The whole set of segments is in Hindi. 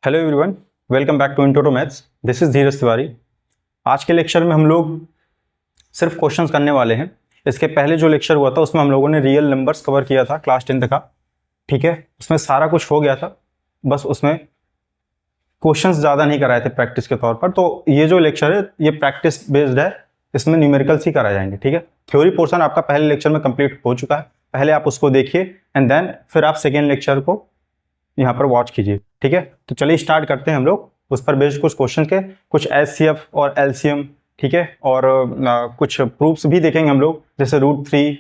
Hello everyone, welcome back to intro to maths. This is Dheeraj Tiwari. आज के लेक्चर में हम लोग सिर्फ क्वेश्चंस करने वाले हैं। इसके पहले जो लेक्चर हुआ था उसमें हम लोगों ने रियल नंबर्स कवर किया था क्लास 10th का। ठीक है, उसमें सारा कुछ हो गया था, बस उसमें क्वेश्चंस ज़्यादा नहीं कराए थे प्रैक्टिस के तौर पर। तो ये जो लेक्चर है ये प्रैक्टिस बेस्ड है, इसमें न्यूमेरिकल्स ही कराए जाएंगे। ठीक है, थ्योरी पोर्शन आपका पहले लेक्चर में कंप्लीट हो चुका है, पहले आप उसको देखिए एंड देन फिर आप सेकेंड लेक्चर को यहाँ पर वॉच कीजिए। ठीक है, तो चलिए स्टार्ट करते हैं हम लोग। उस पर बेस्ड कुछ क्वेश्चन के, कुछ एचसीएफ और एलसीएम, ठीक है, और कुछ प्रूफ्स भी देखेंगे हम लोग, जैसे √3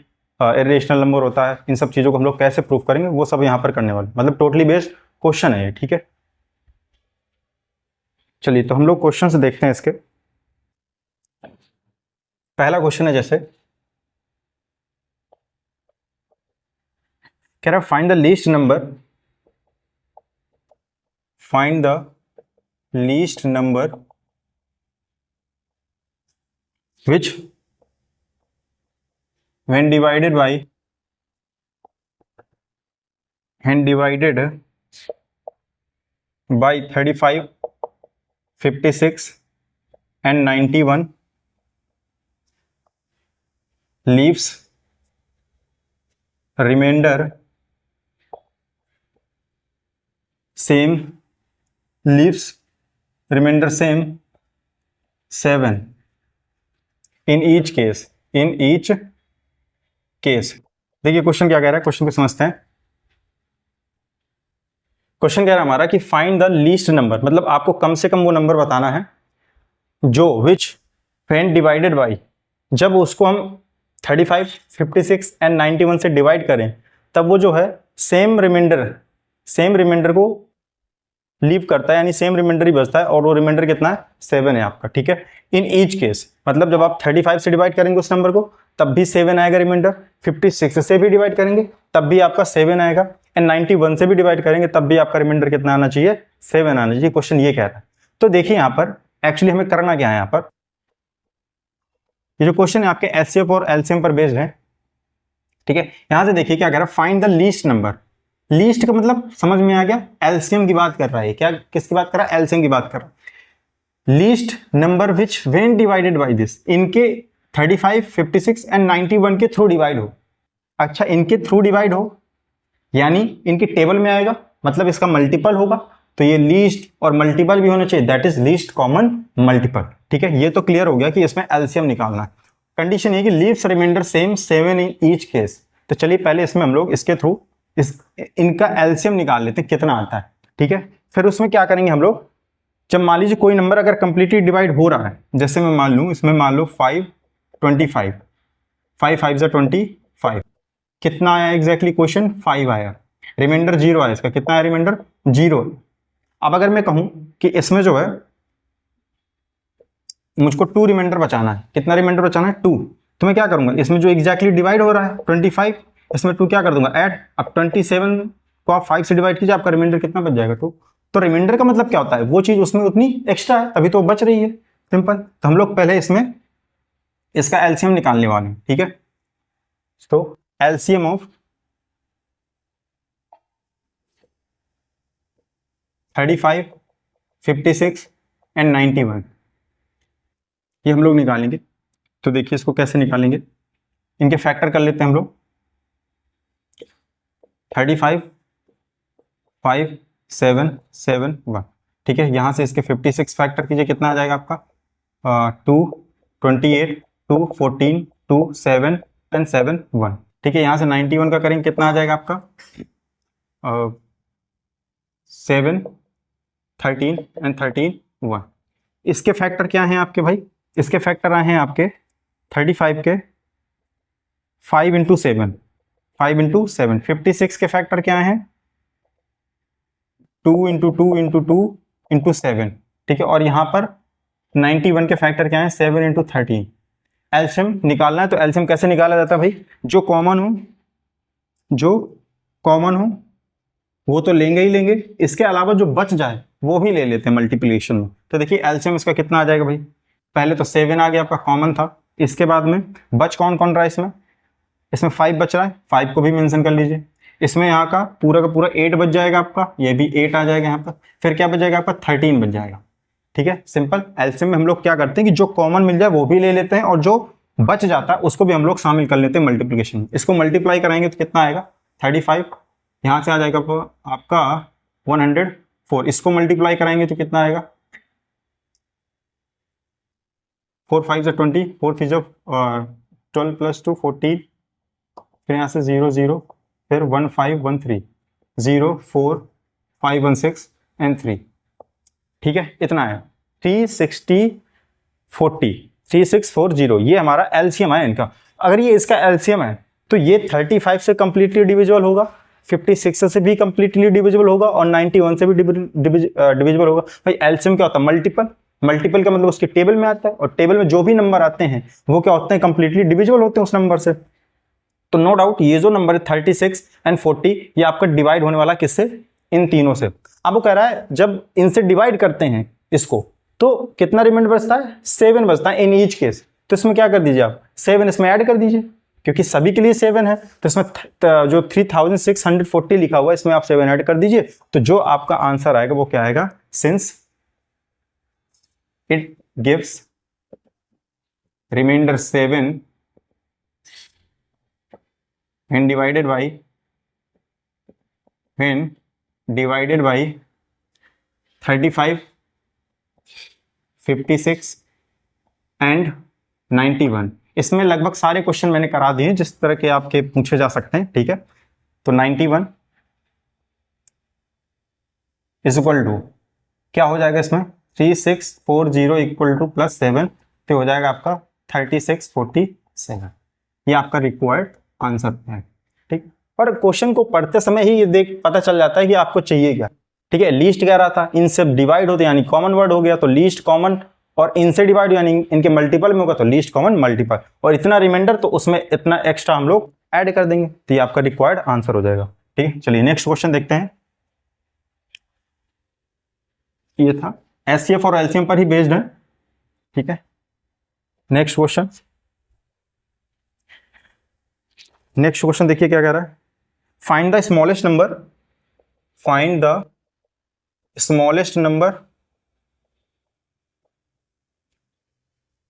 इरेशनल नंबर होता है, इन सब चीज़ों को हम लोग कैसे प्रूफ करेंगे वो सब यहाँ पर करने वाले, मतलब टोटली बेस्ड क्वेश्चन है ये। ठीक है, चलिए तो हम लोग क्वेश्चन देखते हैं इसके। पहला क्वेश्चन है, जैसे कह रहा find the least number, find the least number which when divided by 35, 56 and 91 leaves remainder same 7 in each case। देखिए क्वेश्चन क्या कह रहा है, क्वेश्चन को समझते हैं। क्वेश्चन कह रहा है हमारा कि फाइंड द लीस्ट नंबर, मतलब आपको कम से कम वो नंबर बताना है जो विच व्हेन डिवाइडेड बाई, जब उसको हम 35, 56 एंड 91 से डिवाइड करें तब वो जो है सेम रिमाइंडर को लीव करता है, यानी सेम रिमाइंडर ही बचता है, और वो रिमाइंडर कितना है, 7 है आपका। ठीक है, इन ईच केस, मतलब जब आप 35 से डिवाइड करेंगे उस नंबर को तब भी 7 आएगा रिमाइंडर, 56 से भी डिवाइड करेंगे तब भी आपका 7 आएगा, एंड 91 से भी डिवाइड करेंगे तब भी आपका रिमाइंडर कितना आना चाहिए, 7 आना चाहिए। क्वेश्चन ये कह रहा है। तो देखिए यहाँ पर एक्चुअली हमें करना क्या है, यहाँ पर ये जो क्वेश्चन है आपके एचसीएफ और एलसीएम पर बेस्ड है। ठीक है, यहां से देखिए क्या कह रहा है, find the least number. Least का मतलब समझ में आ गया, एलसीएम की बात कर रहा है। क्या किसकी बात कर रहा है, एलसीएम की बात कर रहा है। Least number which when divided by this, इनके 35, 56 एंड 91 के थ्रू डिवाइड हो। अच्छा, इनके थ्रू डिवाइड हो यानी इनकी टेबल में आएगा, मतलब इसका मल्टीपल होगा, तो ये लीस्ट और मल्टीपल भी होना चाहिए, that is least common multiple. ठीक है, ये तो क्लियर हो गया कि इसमें एलसीएम निकालना है। कंडीशन ये कि लीव्स रिमाइंडर सेम 7 इन ईच केस। तो चलिए पहले इसमें हम लोग इसके थ्रू इनका एलसीएम निकाल लेते हैं कितना आता है। ठीक है, फिर उसमें क्या करेंगे हम लोग, जब मान लीजिए कोई नंबर अगर कंप्लीटली डिवाइड हो रहा है, जैसे मैं मान लूँ इसमें मान लो 5, 25, 5 5 जा 25, कितना आया एग्जैक्टली क्वेश्चन, 5 आया, रिमाइंडर 0 आया, इसका कितना है रिमाइंडर, 0। अब अगर मैं कहूं कि इसमें जो है मुझको 2 रिमाइंडर बचाना है, कितना रिमाइंडर बचाना है, 2, तो मैं क्या करूंगा, इसमें जो एग्जैक्टली डिवाइड हो रहा है 25, इसमें 2 क्या कर दूंगा, ऐड। अब 27 को आप 5 से डिवाइड कीजिए, आपका रिमाइंडर कितना बच जाएगा, 2। तो रिमाइंडर का मतलब क्या होता है, वो चीज उसमें उतनी एक्स्ट्रा है तभी तो बच रही है, सिंपल। तो हम लोग पहले इसमें इसका एलसीएम निकालने वाले हैं। ठीक है, तो एलसीएम ऑफ 35, 56 एंड 91 ये हम लोग निकालेंगे। तो देखिए इसको कैसे निकालेंगे, इनके फैक्टर कर लेते हैं हम लोग। 35, 5, 7, 7, 1। ठीक है, यहाँ से इसके 56 फैक्टर कीजिए, कितना आ जाएगा आपका, 2, 28, 2, 14, 2, 7 एंड 7, 1। ठीक है, यहाँ से 91 का करेंगे, कितना आ जाएगा आपका, 7, 13 एंड 13, 1। इसके फैक्टर क्या हैं आपके भाई, इसके फैक्टर आए हैं आपके 35 के 5 इंटू 7, 5 इंटू 7। 56 के फैक्टर क्या हैं, 2 इंटू 2 इंटू 2 इंटू 7। ठीक है, और यहाँ पर 91 के फैक्टर क्या हैं, 7 इंटू 13। एलसीएम निकालना है, तो एलसीएम कैसे निकाला जाता है भाई, जो कॉमन हो वो तो लेंगे ही लेंगे, इसके अलावा जो बच जाए वो भी ले लेते हैं मल्टीप्लिकेशन में। तो देखिए एलसीएम इसका कितना आ जाएगा भाई, पहले तो 7 आ गया आपका, कॉमन था, इसके बाद में बच कौन कौन रहा है, इसमें 5 बच रहा है, 5 को भी मेंशन कर लीजिए। इसमें यहाँ का पूरा 8 बच जाएगा आपका, ये भी 8 आ जाएगा यहाँ पर, फिर क्या बच जाएगा आपका 13 बच जाएगा। ठीक है, सिंपल। एलसीएम में हम लोग क्या करते हैं कि जो कॉमन मिल जाए वो भी ले लेते हैं और जो बच जाता है उसको भी हम लोग शामिल कर लेते हैं मल्टीप्लिकेशन में। इसको मल्टीप्लाई कराएंगे तो कितना आएगा 35, यहाँ से आ जाएगा आपका 104। इसको मल्टीप्लाई कराएंगे तो कितना आएगा 4 5 20, 4 3 12 + 2 14, फिर यहाँ से 0 0, फिर 1 5 1 3, 0 4 5 1 6 एंड 3। ठीक है, इतना है 360 40 3640, ये हमारा एलसीएम है इनका। अगर ये इसका एलसीएम है तो ये 35 से कंप्लीटली डिविजिबल होगा, 56 से भी कंप्लीटली डिविजिबल होगा और 91 से भी डिविजिबल होगा। भाई एलसीएम क्या होता है, मल्टीपल। मल्टीपल का मतलब उसके टेबल में आता है और टेबल में जो भी नंबर आते हैं वो क्या होते हैं, कंप्लीटली डिविजिबल होते हैं उस नंबर से। तो नो डाउट ये जो नंबर है 36 एंड 40 ये आपका डिवाइड होने वाला किससे, इन तीनों से। अब वो कह रहा है जब इनसे डिवाइड करते हैं इसको तो कितना रिमाइंडर बचता है, 7 बचता है इन ईच केस। तो इसमें क्या कर दीजिए आप 7 इसमें ऐड कर दीजिए, क्योंकि सभी के लिए 7 है तो इसमें जो 3640 लिखा हुआ है इसमें आप 7 ऐड कर दीजिए। तो जो आपका आंसर आएगा वो क्या आएगा, since it gives remainder 7 when divided by 35, 56 and 91। इसमें लगभग सारे क्वेश्चन मैंने करा दिए जिस तरह के आपके पूछे जा सकते हैं। ठीक है, तो 91 इज इक्वल टू क्या हो जाएगा इसमें 3640 इक्वल टू +7, तो हो जाएगा आपका 3647। ये आपका रिक्वायर्ड आंसर है। ठीक, पर क्वेश्चन को पढ़ते समय ही ये देख पता चल जाता है कि आपको चाहिए क्या। ठीक है, लीस्ट कह रहा था इनसे डिवाइड होते यानी कॉमन वर्ड हो गया, तो लीस्ट कॉमन, और इनसे डिवाइड यानी इनके मल्टीपल में होगा तो लीस्ट कॉमन मल्टीपल, और इतना रिमाइंडर तो उसमें इतना एक्स्ट्रा हम लोग ऐड कर देंगे, तो ये आपका रिक्वायर्ड आंसर हो जाएगा। ठीक है, चलिए नेक्स्ट क्वेश्चन देखते हैं। ये था एचसीएफ और एलसीएम पर ही बेस्ड है। ठीक है, नेक्स्ट क्वेश्चन देखिए क्या कह रहा है, find the smallest number, find the smallest number,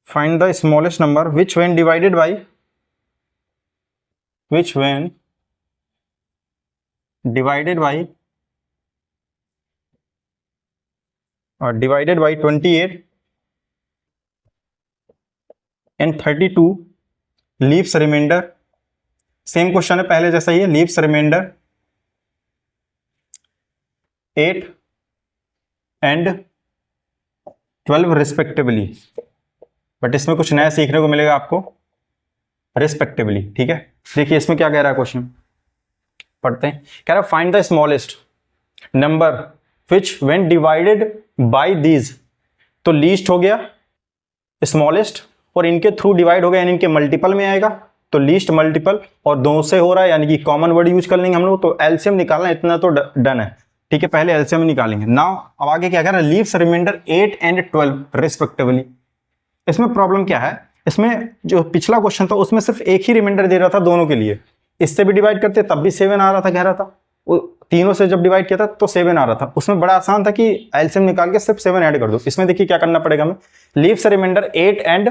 find the smallest number which when divided by 28 and 32 leaves remainder। Same question है पहले जैसा ही है, leaves remainder 8 and 12 respectively, but इसमें कुछ नया सीखने को मिलेगा आपको, रिस्पेक्टिवली। ठीक है, देखिए इसमें क्या कह रहा है क्वेश्चन, पढ़ते हैं। कह रहा है find the smallest number which when divided by these, तो लीस्ट हो गया स्मॉलेस्ट और इनके थ्रू डिवाइड हो गया यानी इनके मल्टीपल में आएगा, तो लीस्ट मल्टीपल और दो से हो रहा है यानी कि कॉमन वर्ड यूज कर लेंगे हम लोग, तो एलसीएम निकालना इतना तो डन है। ठीक है, पहले एलसीएम निकालेंगे। नाउ अब आगे क्या कह रहा है, लीव्स रिमाइंडर 8 एंड 12 रिस्पेक्टिवली। इसमें प्रॉब्लम क्या है, इसमें जो पिछला क्वेश्चन था उसमें सिर्फ एक ही रिमाइंडर दे रहा था दोनों के लिए, इससे भी डिवाइड करते तब भी 7 आ रहा था, कह रहा था वो तीनों से जब डिवाइड किया था तो 7 आ रहा था। उसमें बड़ा आसान था कि एलसीएम निकाल के सिर्फ 7 ऐड कर दो। इसमें देखिए क्या करना पड़ेगा हमें, लीव्स रिमाइंडर 8 एंड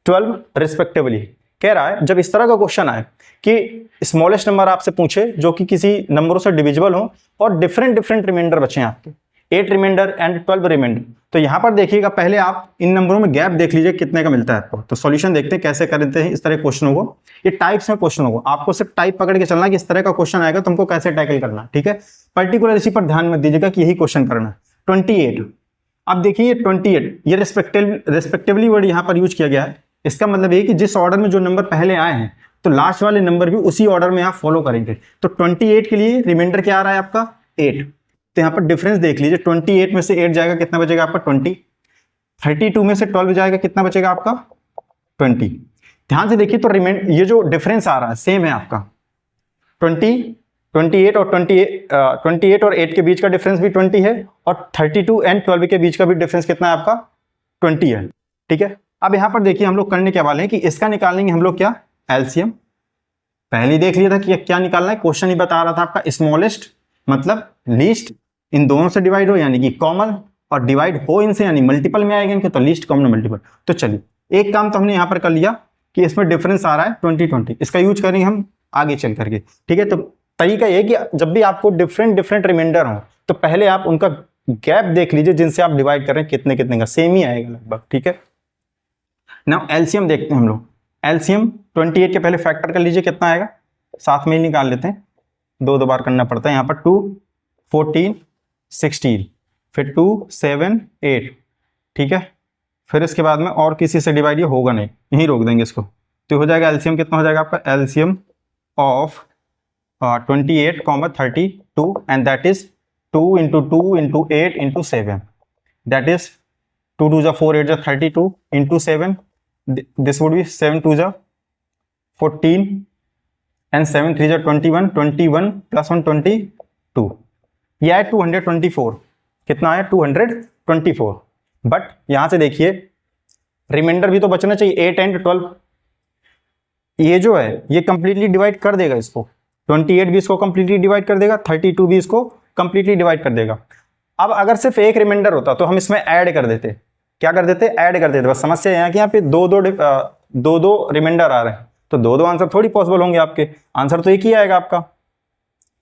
12 रिस्पेक्टिवली। कह रहा है जब इस तरह का क्वेश्चन आए कि स्मॉलेस्ट नंबर आपसे पूछे जो कि किसी नंबरों से डिविजिबल हो और डिफरेंट रिमाइंडर बचे हैं आपके, 8 रिमाइंडर एंड 12 रिमाइंडर, तो यहां पर देखिएगा पहले आप इन नंबरों में गैप देख लीजिए कितने का मिलता है आपको। तो सॉल्यूशन देखते हैं कैसे करते हैं इस तरह क्वेश्चनों को। ये टाइप्स में क्वेश्चन होगा, आपको सिर्फ टाइप पकड़ के चलना कि इस तरह का क्वेश्चन आएगा तो हमको कैसे टैकल करना। ठीक है, पर्टिकुलर इसी पर ध्यान मत दीजिएगा कि यही क्वेश्चन करना है। 28, अब देखिए 28 ये रिस्पेक्टिवली वर्ड यहाँ पर यूज किया गया है। इसका मतलब ये कि जिस ऑर्डर में जो नंबर पहले आए हैं तो लास्ट वाले नंबर भी उसी ऑर्डर में आप फॉलो करेंगे। तो 28 के लिए रिमाइंडर क्या आ रहा है आपका 8, तो यहाँ पर डिफरेंस देख लीजिए, 28 में से 8 जाएगा कितना बचेगा आपका 20, 32 में से 12 जाएगा कितना बचेगा आपका 20। ध्यान से देखिए तो ये जो डिफरेंस आ रहा है सेम है आपका 28 और 8 के बीच का डिफरेंस भी 20 है और 32 एंड 12 के बीच का भी डिफरेंस कितना है आपका 20 है। ठीक है, अब यहां पर देखिए हम लोग करने के वाले हैं कि इसका निकालेंगे हम लोग क्या एलसीएम, पहले देख लिया था कि क्या निकालना है, क्वेश्चन ही बता रहा था आपका स्मॉलेस्ट मतलब लीस्ट इन दोनों से डिवाइड हो यानी कि कॉमन, और डिवाइड हो इनसे यानी मल्टीपल में आएगा इनके, तो लीस्ट कॉमन मल्टीपल। तो चलिए एक काम तो हमने यहाँ पर कर लिया कि इसमें डिफरेंस आ रहा है 20-20, इसका यूज करेंगे हम आगे चल करके, ठीक है। तो तरीका ये कि जब भी आपको डिफरेंट डिफरेंट रिमाइंडर हो तो पहले आप उनका गैप देख लीजिए जिनसे आप डिवाइड कर रहे हैं, कितने कितने का सेम ही आएगा लगभग, ठीक है। नाउ एलसीएम देखते हैं हम लोग। एलसीएम 28 के पहले फैक्टर कर लीजिए, कितना आएगा, साथ में ही निकाल लेते हैं, दो बार करना पड़ता है यहाँ पर। 2 14 16 फिर 2 7 8, ठीक है। फिर इसके बाद में और किसी से डिवाइड ये होगा नहीं, यहीं रोक देंगे इसको। तो हो जाएगा एलसीएम कितना हो जाएगा आपका, LCM of 28, 32 and that is 2 into 2 into 8 into 7, that is 2 2 4 8 32 into 7, this would be 7 2 14 and 7 3 21, 21 plus 1 22, यह है 224, कितना आया 224। बट यहां से देखिए रिमाइंडर भी तो बचना चाहिए, 8 and 12, ये जो है ये कंप्लीटली डिवाइड कर देगा इसको, 28 भी इसको कंप्लीटली डिवाइड कर देगा, 32 भी इसको कंप्लीटली डिवाइड कर देगा। अब अगर सिर्फ एक रिमाइंडर होता तो हम इसमें ऐड कर देते, क्या कर देते, ऐड कर देते। बस समस्या यह है कि यहाँ पे दो रिमाइंडर आ रहे हैं, तो दो आंसर थोड़ी पॉसिबल होंगे आपके, आंसर तो एक ही आएगा आपका।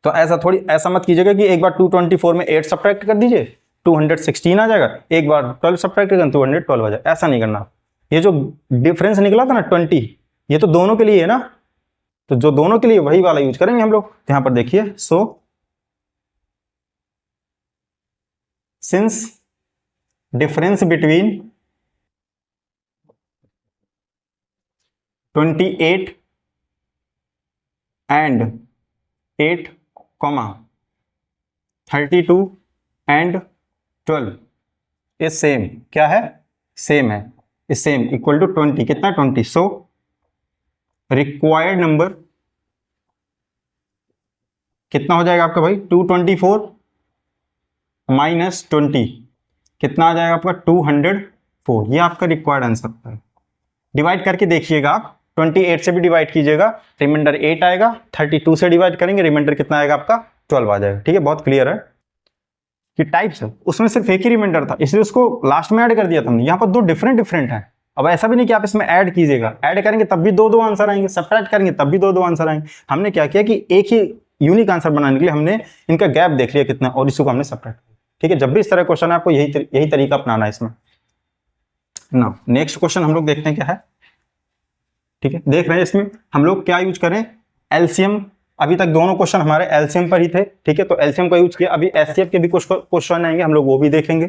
तो ऐसा मत कीजिएगा कि एक बार 224 में 8 सब्ट्रैक्ट कर दीजिए 216 आ जाएगा, एक बार 12 सब्ट्रैक्ट कर 212 आ जाएगा, ऐसा नहीं करना। ये जो डिफरेंस निकला था ना 20, ये तो दोनों के लिए है ना, तो जो दोनों के लिए वही वाला यूज करेंगे हम लोग। यहां पर देखिए, सो since difference between 28 and 8, 32 and 12 is same, क्या है, सेम है, इज सेम इक्वल टू 20, कितना 20। सो रिक्वायर्ड नंबर कितना हो जाएगा आपका भाई, 224 माइनस 20, कितना आ जाएगा आपका 204, ये आपका रिक्वायर्ड आंसर है। डिवाइड करके देखिएगा आप, 28 से भी डिवाइड कीजिएगा, रिमाइंडर 8 आएगा, 32 से डिवाइड करेंगे, रिमाइंडर कितना आएगा आपका 12 आ जाएगा, ठीक है। बहुत क्लियर है कि टाइप्स है, उसमें सिर्फ एक ही रिमाइंडर था इसलिए उसको लास्ट में ऐड कर दिया था हमने। यहाँ पर दो डिफरेंट हैं। अब ऐसा भी नहीं कि आप इसमें ऐड कीजिएगा, ऐड करेंगे तब भी दो आंसर आएंगे, सब्ट्रैक्ट करेंगे तब भी दो आंसर आएंगे। हमने क्या किया कि एक ही यूनिक आंसर बनाने के लिए हमने इनका गैप देख लिया कितना, और इसको हमने सब्ट्रैक्ट किया, ठीक है। जब भी इस तरह क्वेश्चन है आपको यही तरीका अपनाना है इसमें ना। नेक्स्ट क्वेश्चन हम लोग देखते हैं क्या है, ठीक है। देख रहे हैं इसमें हम लोग क्या यूज करें, एलसीएम। अभी तक दोनों क्वेश्चन हमारे एलसीएम पर ही थे, ठीक है, तो एलसीएम का यूज किया। अभी एचसीएफ के भी कुछ क्वेश्चन आएंगे, हम लोग वो भी देखेंगे,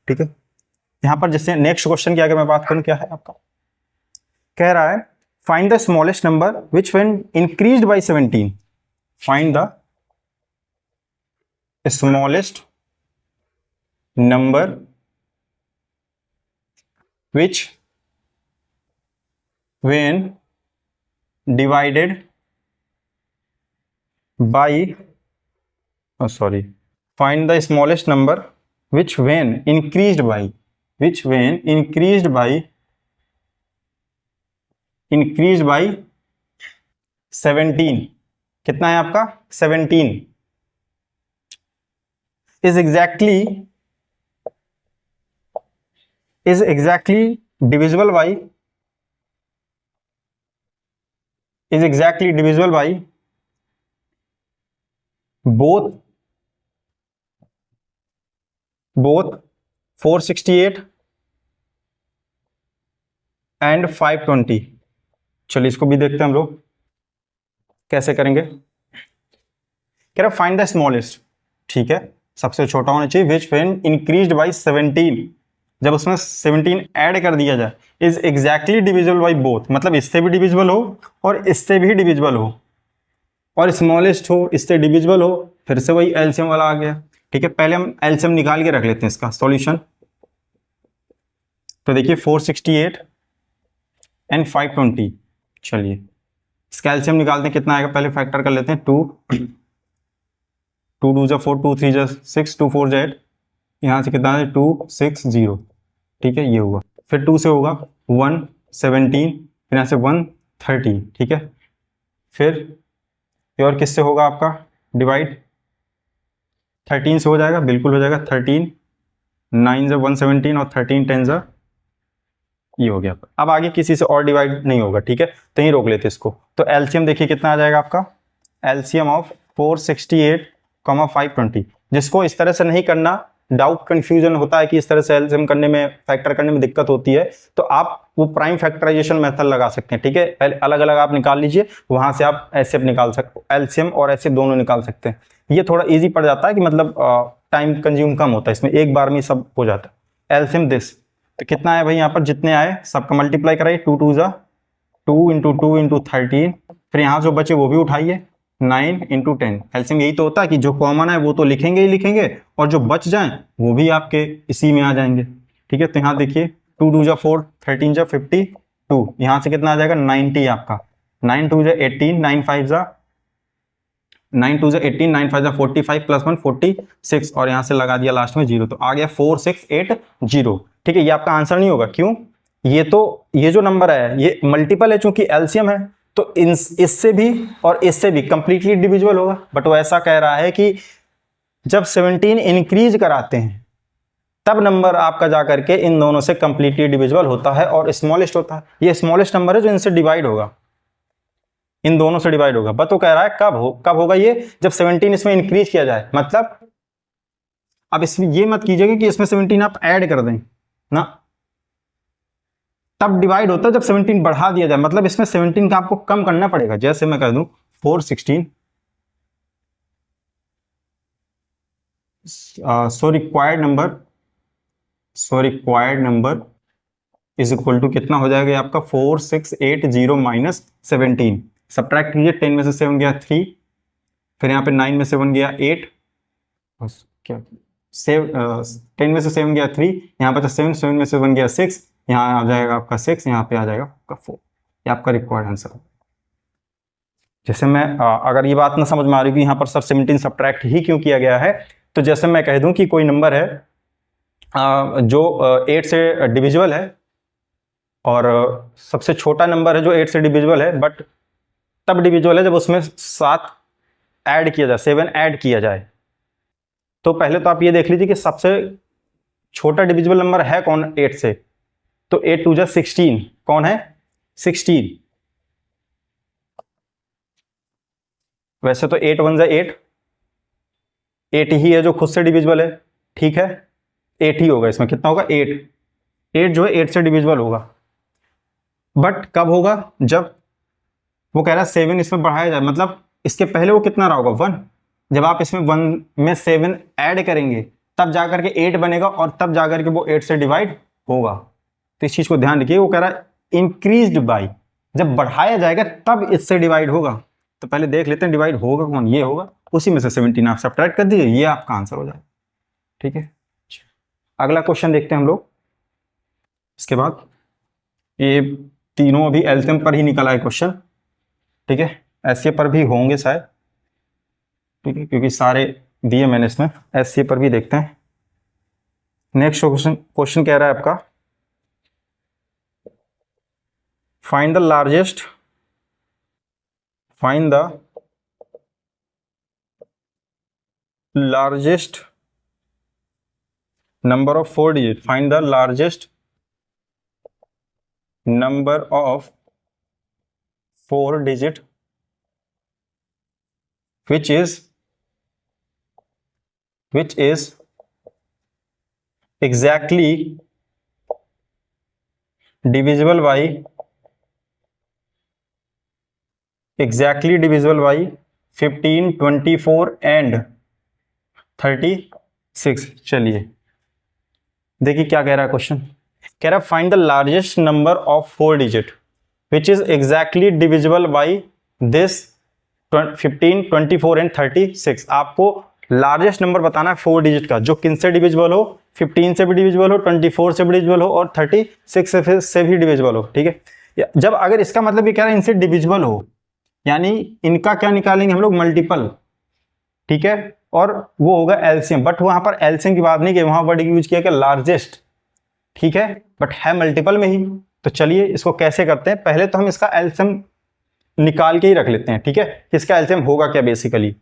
ठीक है। यहां पर जैसे नेक्स्ट क्वेश्चन की अगर मैं बात करूं, क्या है आपका, कह रहा है find the smallest number which when increased by 17, find the smallest number which when divided by find the smallest number which when increased by 17, कितना है आपका 17, is exactly divisible by both 468 and 520। चलिए इसको भी देखते हैं हम लोग कैसे करेंगे। कह रहा फाइंड द स्मॉलेस्ट, ठीक है, सबसे छोटा होना चाहिए, विच व्हेन इंक्रीज्ड बाय 17, जब उसमें 17 ऐड कर दिया जाए, is exactly divisible by both, मतलब इससे भी डिविजिबल हो और इससे भी डिविजिबल हो, और स्मॉलेस्ट हो इससे डिविजिबल हो, फिर से वही एलसीएम वाला आ गया, ठीक है। पहले हम एलसीएम निकाल के रख लेते हैं इसका सॉल्यूशन। तो देखिए 468 एंड 520, चलिए इसका एलसीएम निकालते हैं, कितना आएगा, पहले फैक्टर कर लेते हैं। 2 2 2 4 2 3 6 2 4 8, यहाँ से कितना है 2 6 0, ठीक है, ये हुआ। फिर 2 से होगा 1 17, फिर यहाँ से 1 30, ठीक है। फिर प्योर किससे होगा आपका डिवाइड, 13 से हो जाएगा, बिल्कुल हो जाएगा। 13 9 से 117 और 13 10 से ये हो गया। अब आगे किसी से और डिवाइड नहीं होगा, ठीक है, तो यहीं रोक लेते इसको। तो एलसीएम देखिए कितना आ जाएगा आपका, एलसीएम ऑफ 468, 520। जिसको इस तरह से नहीं करना, डाउट कंफ्यूजन होता है कि इस तरह से एलसीएम करने में, फैक्टर करने में दिक्कत होती है, तो आप वो प्राइम फैक्टराइजेशन मेथड लगा सकते हैं, ठीक है। पहले अलग अलग आप निकाल लीजिए, वहां से आप एचसीएफ निकाल सकते, एलसीएम और एचसीएफ दोनों निकाल सकते हैं। ये थोड़ा इजी पड़ जाता है कि मतलब टाइम कंज्यूम कम होता है, इसमें एक बार में सब हो जाता है। एलसीएम दिस, तो कितना आया भाई, यहाँ पर जितने आए सबका मल्टीप्लाई कराइए, 2 2 जा 2 इंटू 2 इंटू 13, फिर यहाँ जो बचे वो भी उठाइए, 9 इंटू 10। एलसीएम यही तो होता है कि जो कॉमन है वो तो लिखेंगे ही लिखेंगे, और जो बच जाएं वो भी आपके इसी में आ जाएंगे, ठीक है। तो यहाँ देखिए 2 2 जा 4, 13 जा 52, यहाँ से कितना आ जाएगा 90 आपका, 9 2 जा 18, 9 5 जा 9 2 जा 18, 9 5 जा 45 प्लस 1 46, और यहाँ से लगा दिया लास्ट में 0, तो आ गया 4680, ठीक है। ये आपका आंसर नहीं होगा, क्यों, ये जो नंबर है ये मल्टीपल है, चूंकि एलसीएम है, तो इससे भी और इससे भी कंप्लीटली डिविजिबल होगा। बट वो ऐसा कह रहा है कि जब 17 इंक्रीज कराते हैं तब नंबर आपका जाकर के इन दोनों से कंप्लीटली डिविजिबल होता है और स्मॉलेस्ट होता है। ये स्मॉलेस्ट नंबर है जो इनसे डिवाइड होगा, इन दोनों से डिवाइड होगा। बट वो कह रहा है कब होगा ये, जब 17 इसमें इंक्रीज किया जाए। मतलब अब इसमें ये मत कीजिएगा कि इसमें 17 आप ऐड कर दें ना, तब डिवाइड होता है जब 17 बढ़ा दिया जाए। मतलब इसमें 17 का आपको कम करना पड़ेगा। जैसे मैं कर दूं 416, so required number is equal to कितना हो जाएगा आपका 4680 माइनस 17, सब्ट्रैक्ट कीजिए, 10 में से 7 गया 3, फिर यहाँ पे 9 में से 1 गया 8, क्या 10 में से 7 गया 3, यहाँ पे 7 में से 1 गया 6, यहाँ आ जाएगा आपका 6, यहाँ पे आ जाएगा आपका 4। ये आपका रिक्वायर्ड आंसर। जैसे मैं अगर ये बात ना समझ में आ रही कि यहाँ पर सर 17 सब्ट्रैक्ट ही क्यों किया गया है, तो जैसे मैं कह दूं कि कोई नंबर है जो 8 से डिविजिबल है, और सबसे छोटा नंबर है जो 8 से डिविजिबल है, बट तब डिविजिबल है जब उसमें 7 ऐड किया जाए, 7 ऐड किया जाए। तो पहले तो आप ये देख लीजिए कि सबसे छोटा डिविजिबल नंबर है कौन 8 से, तो 8 2 जा 16, कौन है 16। वैसे तो 8 1 जा 8 ही है जो खुद से डिविजिबल है, ठीक है, 8 ही होगा। इसमें कितना होगा 8 जो है 8 से डिविजिबल होगा। बट कब होगा, जब वो कह रहा है 7 इसमें बढ़ाया जाए, मतलब इसके पहले वो कितना रहा होगा 1, जब आप इसमें 1 में 7 ऐड करेंगे तब जाकर के 8 बनेगा, और तब जाकर के वो 8 से डिवाइड होगा। तो इस चीज को ध्यान रखिए, वो कह रहा है इंक्रीज्ड बाय, जब बढ़ाया जाएगा तब इससे डिवाइड होगा। तो पहले देख लेते हैं डिवाइड होगा कौन, ये होगा, उसी में से 17 आप सब्ट्रैक्ट कर दीजिए, ये आपका आंसर हो जाएगा, ठीक है। अगला क्वेश्चन देखते हैं हम लोग। इसके बाद ये तीनों अभी एलसीएम पर ही निकला है क्वेश्चन, ठीक है, एससीए पर भी होंगे शायद, ठीक है, क्योंकि सारे दिए मैंने इसमें। एससीए पर भी देखते हैं। नेक्स्ट क्वेश्चन कह रहा है आपका, find the largest number of 4 digit, find the largest number of 4 digit which is exactly divisible by 15, 24 and 36। चलिए देखिए क्या कह रहा है क्वेश्चन, कह रहा है find the largest number of 4 digit which is exactly divisible by this 15, 24 and 36। आपको लार्जेस्ट नंबर बताना है 4 डिजिट का, जो किन से डिविजिबल हो, 15 से भी डिविजिबल हो, 24 से भी डिविजिबल हो, और 36 से भी डिविजिबल हो, ठीक है। जब अगर इसका मतलब ये कह रहा है इनसे डिविजिबल हो, यानी इनका क्या निकालेंगे हम लोग, मल्टीपल, ठीक है, और वो होगा एलसीएम। बट वहां पर एलसीएम की बात नहीं की, वहां वर्ड यूज किया कि लार्जेस्ट, ठीक है, बट है मल्टीपल में ही। तो चलिए इसको कैसे करते हैं, पहले तो हम इसका एलसीएम निकाल के ही रख लेते हैं, ठीक है, इसका एलसीएम होगा क्या बेसिकली।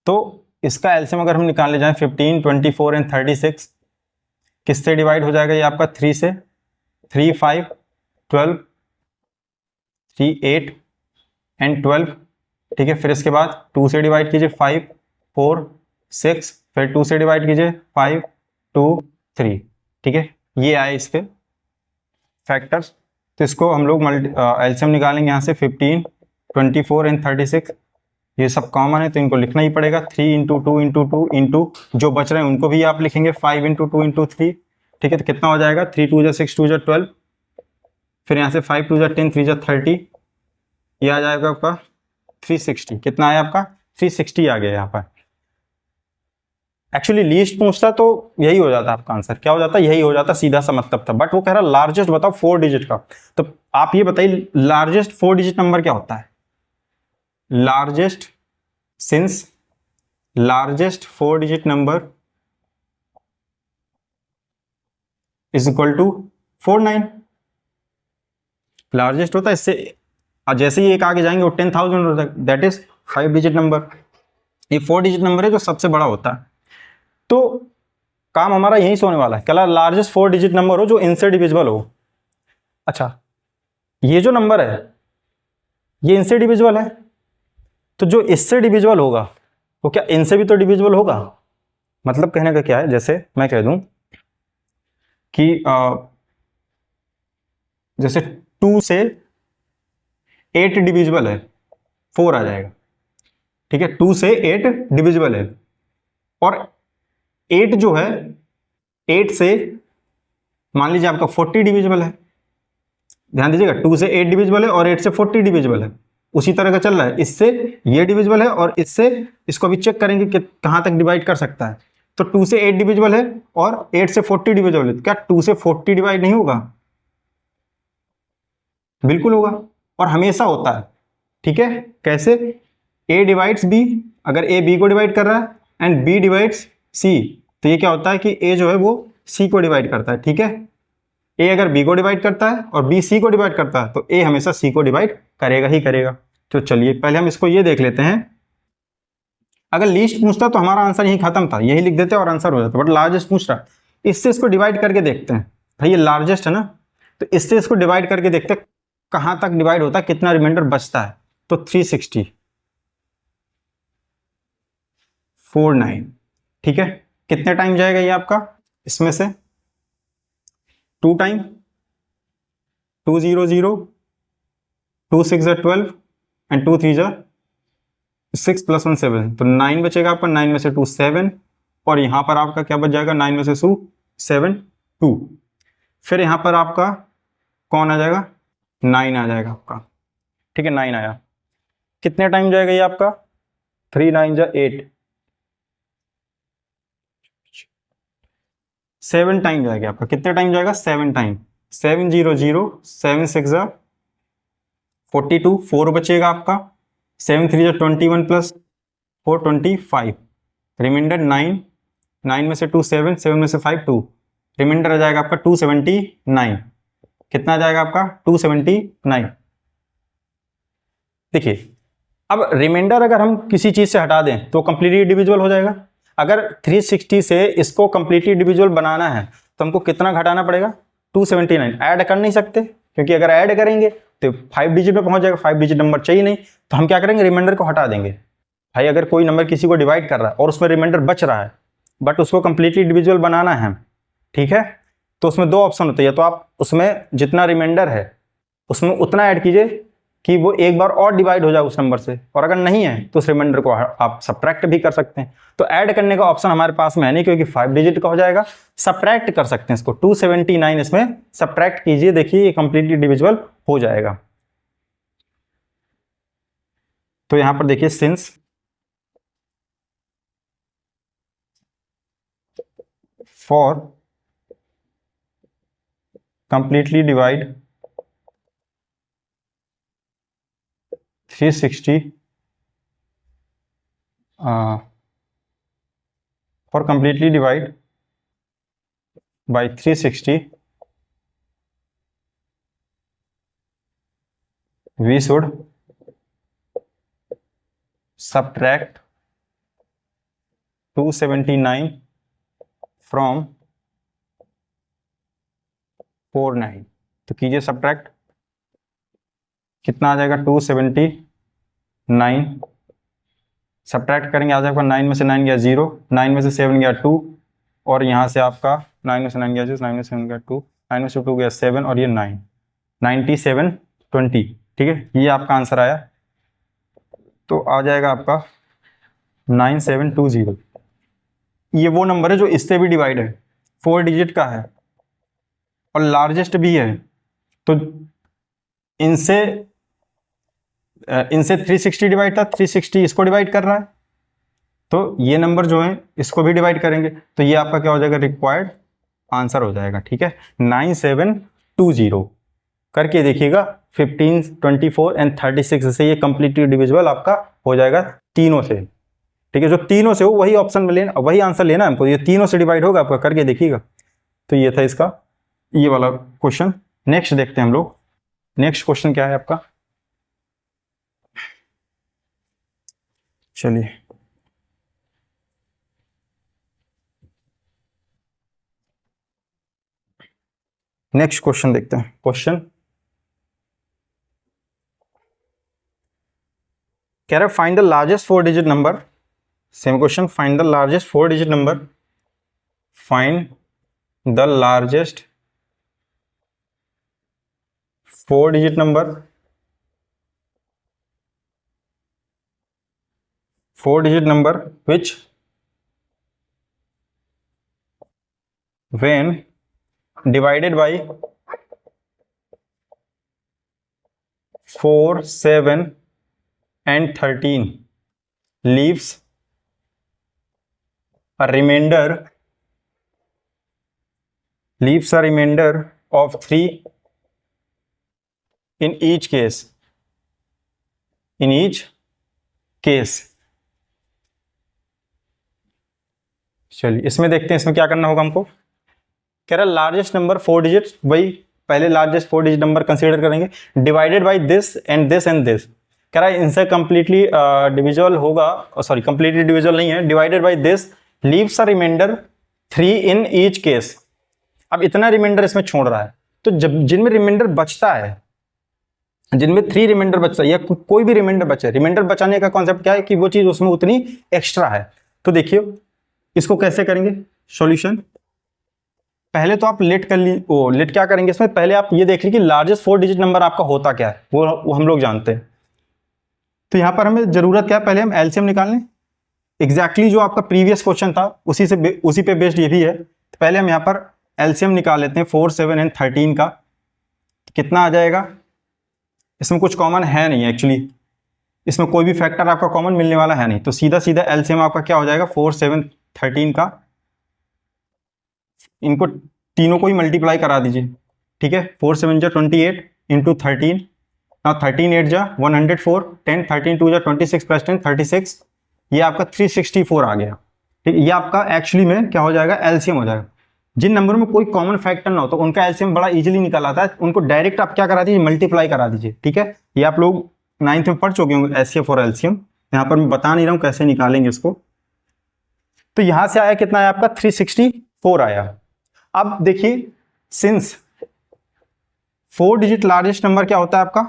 तो इसका एलसीएम अगर हम निकालने जाएं 15, 24 एंड 36, किससे डिवाइड हो जाएगा ये आपका 3 से, 3, 5, 12, 3, 8 एंड 12, ठीक है। फिर इसके बाद 2 से डिवाइड कीजिए 5, 4, 6, फिर 2 से डिवाइड कीजिए 5, 2, 3, ठीक है। ये आए इस पे फैक्टर्स। तो इसको हम लोग एलसीएम निकालेंगे यहाँ से 15, 24 एंड 36, ये सब कॉमन है तो इनको लिखना ही पड़ेगा। 3 इंटू 2 इंटू 2 इंटू जो बच रहे हैं उनको भी आप लिखेंगे 5 इंटू 2 इंटू 3, ठीक है। तो कितना हो जाएगा 3 2 जा 6 2 जा 12, फिर यहाँ से 5 2 जा 10 3 जा 30, ये आ जाएगा आपका 360। कितना आया आपका 360 आ गया यहाँ पर। एक्चुअली लीस्ट पूछता तो यही हो जाता आपका आंसर, क्या हो जाता, यही हो जाता, सीधा सा मतलब था। बट वो कह रहा लार्जेस्ट बताओ 4 डिजिट का। तो आप ये बताइए लार्जेस्ट 4 डिजिट नंबर क्या होता है। Largest, since largest 4 digit number is equal to 49, largest होता है इससे। जैसे ही एक आगे जाएंगे वो 10,000 होता है, दैट इज 5 डिजिट नंबर। ये 4 डिजिट नंबर है जो सबसे बड़ा होता है। तो काम हमारा यही से होने वाला है, क्या लार्जेस्ट 4 डिजिट नंबर हो जो इनसे डिविजिबल हो। अच्छा, ये जो नंबर है ये इनसे डिविजिबल है, तो जो इससे डिविजिबल होगा वो क्या इनसे भी तो डिविजिबल होगा। मतलब कहने का क्या है, जैसे मैं कह दूं कि जैसे 2 से 8 डिविजिबल है, 4 आ जाएगा, ठीक है। 2 से 8 डिविजिबल है और 8 जो है 8 से मान लीजिए आपका 40 डिविजिबल है। ध्यान दीजिएगा 2 से 8 डिविजिबल है और 8 से 40 डिविजिबल है। उसी तरह का चल रहा है, इससे ये डिविजिबल है और इससे, इसको अभी चेक करेंगे कि कहां तक डिवाइड कर सकता है। तो 2 से 8 डिविजिबल है और 8 से 40 डिविजिबल है, क्या 2 से 40 डिवाइड नहीं होगा, बिल्कुल होगा और हमेशा होता है, ठीक है। कैसे, ए डिवाइड्स बी, अगर ए बी को डिवाइड कर रहा है एंड बी डिवाइड्स सी, तो ये क्या होता है कि ए जो है वो सी को डिवाइड करता है, ठीक है। ए अगर बी को डिवाइड करता है और बी सी को डिवाइड करता है तो ए हमेशा सी को डिवाइड करेगा ही करेगा। तो चलिए पहले हम इसको ये देख लेते हैं। अगर लीस्ट पूछता तो हमारा आंसर यही खत्म था, यही लिख देते और आंसर हो जाता, बट लार्जेस्ट पूछ रहा, इससे इसको डिवाइड करके देखते हैं। भाई ये लार्जेस्ट है ना, तो इससे इसको डिवाइड करके देखते हैं कहां तक डिवाइड होता है, कितना रिमाइंडर बचता है। तो 360 49, ठीक है। कितने टाइम जाएगा ये आपका, इसमें से 2 टाइम, 2 0 0, 2 6 12 एंड 2 3 6 + 1 7, तो 9 बचेगा आपका। 9 में से 2 7 और यहां पर आपका क्या बच जाएगा, 9 में से 2 7 2, फिर यहां पर आपका कौन आ जाएगा, 9 आ जाएगा आपका, ठीक है। 9 आया, कितने टाइम जाएगा ये आपका, 3 9 8, 7 टाइम जाएगा आपका। कितने टाइम जाएगा, 7 टाइम। 7 0 0, 7 6 42, 4 बचेगा आपका। 7 3 21 + 4 25, रिमाइंडर 9, 9 में से 2 7, 7 में से 5 2, रिमाइंडर आ जाएगा आपका 279। कितना आ जाएगा आपका 279। देखिए अब रिमाइंडर अगर हम किसी चीज से हटा दें तो कंप्लीटली डिविजिबल हो जाएगा। अगर 360 से इसको कंप्लीटली डिविजिबल बनाना है तो हमको कितना घटाना पड़ेगा, 279। ऐड कर नहीं सकते क्योंकि अगर ऐड करेंगे तो 5 डिजिट पे पहुंच जाएगा, 5 डिजिट नंबर चाहिए नहीं, तो हम क्या करेंगे, रिमाइंडर को हटा देंगे। भाई अगर कोई नंबर किसी को डिवाइड कर रहा है और उसमें रिमाइंडर बच रहा है बट उसको कंप्लीटली डिविजिबल बनाना है, ठीक है, तो उसमें 2 ऑप्शन होते हैं। या तो आप उसमें जितना रिमाइंडर है उसमें उतना ऐड कीजिए कि वो एक बार और डिवाइड हो जाए उस नंबर से, और अगर नहीं है तो उस रिमाइंडर को आप सब्ट्रैक्ट भी कर सकते हैं। तो ऐड करने का ऑप्शन हमारे पास में है नहीं क्योंकि 5 डिजिट का हो जाएगा। सब्ट्रैक्ट कर सकते हैं इसको, 279 इसमें सब्ट्रैक्ट कीजिए, देखिए ये कंप्लीटली डिविजिबल हो जाएगा। तो यहां पर देखिए since for completely divide 360 for completely divide by 360 we should subtract 279 from 49। तो कीजिए सब्ट्रैक्ट, कितना आ जाएगा 279, सब्ट्रैक्ट करेंगे आ जाएगा 9 में से 9 गया 0, 9 में से 7 गया 2, और यहाँ से आपका 9 में से 9 गया 6, 9 में से 7 गया 2, 9 में से 2 गया 7 और ये 9, 97 20। ठीक है, ये आपका आंसर आया। तो आ जाएगा आपका 9720। ये वो नंबर है जो इससे भी डिवाइड है, 4 डिजिट का है और लार्जेस्ट भी है। तो इनसे 360 डिवाइड था, 360 इसको डिवाइड कर रहा है, तो ये नंबर जो है इसको भी डिवाइड करेंगे, तो ये आपका क्या हो जाएगा, रिक्वायर्ड आंसर हो जाएगा। ठीक है, 9720 करके देखिएगा। 15, 24 एंड 36 से ये कंप्लीटली डिविजिबल आपका हो जाएगा तीनों से। ठीक है, जो तीनों से हो वही ऑप्शन में लेना, वही आंसर लेना हमको, ये तीनों से डिवाइड होगा आपका, करके देखिएगा। तो ये था इसका ये वाला क्वेश्चन। नेक्स्ट देखते हैं हम लोग, नेक्स्ट क्वेश्चन क्या है आपका। चलिए नेक्स्ट क्वेश्चन देखते हैं। क्वेश्चन कह रहा है find the largest 4 digit number. Same question, find the largest 4 digit number, find the largest 4 digit number, 4 digit number which when divided by 4, 7 and 13 leaves a remainder of 3 in each case, चलिए इसमें देखते हैं इसमें क्या करना होगा हमको। कह रहा है लार्जेस्ट नंबर 4 डिजिट, वही पहले लार्जेस्ट 4 डिजिट नंबर कंसीडर करेंगे, divided by this and this and this. कह रहा है इनसे कंप्लीटली डिविजिबल होगा, सॉरी कंप्लीटली डिविजिबल नहीं है, divided by this leaves a remainder 3 in each case. अब इतना रिमाइंडर इसमें छोड़ रहा है, तो जब जिनमें रिमाइंडर बचता है, जिनमें 3 रिमाइंडर बचता है या कोई भी रिमाइंडर बचे, रिमाइंडर बचाने का कॉन्सेप्ट क्या है कि वो चीज उसमें उतनी एक्स्ट्रा है। तो देखिए इसको कैसे करेंगे सॉल्यूशन। पहले तो आप लेट कर लेट क्या करेंगे इसमें, पहले आप ये देख लीजिए कि लार्जेस्ट 4 डिजिट नंबर आपका होता क्या है, वो हम लोग जानते हैं। तो यहां पर हमें जरूरत क्या है, पहले हम एलसीएम निकाल लें। एग्जैक्टली जो आपका प्रीवियस क्वेश्चन था उसी पे बेस्ड ये भी है। तो पहले हम यहाँ पर एलसीएम निकाल लेते हैं 4, 7 एंड 13 का। तो कितना आ जाएगा, इसमें कुछ कॉमन है नहीं एक्चुअली, इसमें कोई भी फैक्टर आपका कॉमन मिलने वाला है नहीं, तो सीधा सीधा एलसीएम आपका क्या हो जाएगा 4, 7, 13 का। इनको तीनों को ही मल्टीप्लाई करा दीजिए। ठीक है, 4 7 जा 28 इंटू 13, ना 13 8 जा 104, 10 13 2 जा 26 प्लस 10 36, ये आपका 364 आ गया। ठीक है, ये आपका एक्चुअली में क्या हो जाएगा, एलसीएम हो जाएगा। जिन नंबर में कोई कॉमन फैक्टर ना हो तो उनका एलसीएम बड़ा इजीली निकल आता है, उनको डायरेक्ट आप क्या करा दीजिए, मल्टीप्लाई करा दीजिए। ठीक है, ये आप लोग 9th में पढ़ चुके होंगे एचसीएफ और एलसीएम, यहाँ पर मैं बता नहीं रहा हूँ कैसे निकालेंगे इसको। तो यहां से आया कितना आया आपका 364 आया। अब देखिए सिंस 4 डिजिट लार्जेस्ट नंबर क्या होता है आपका,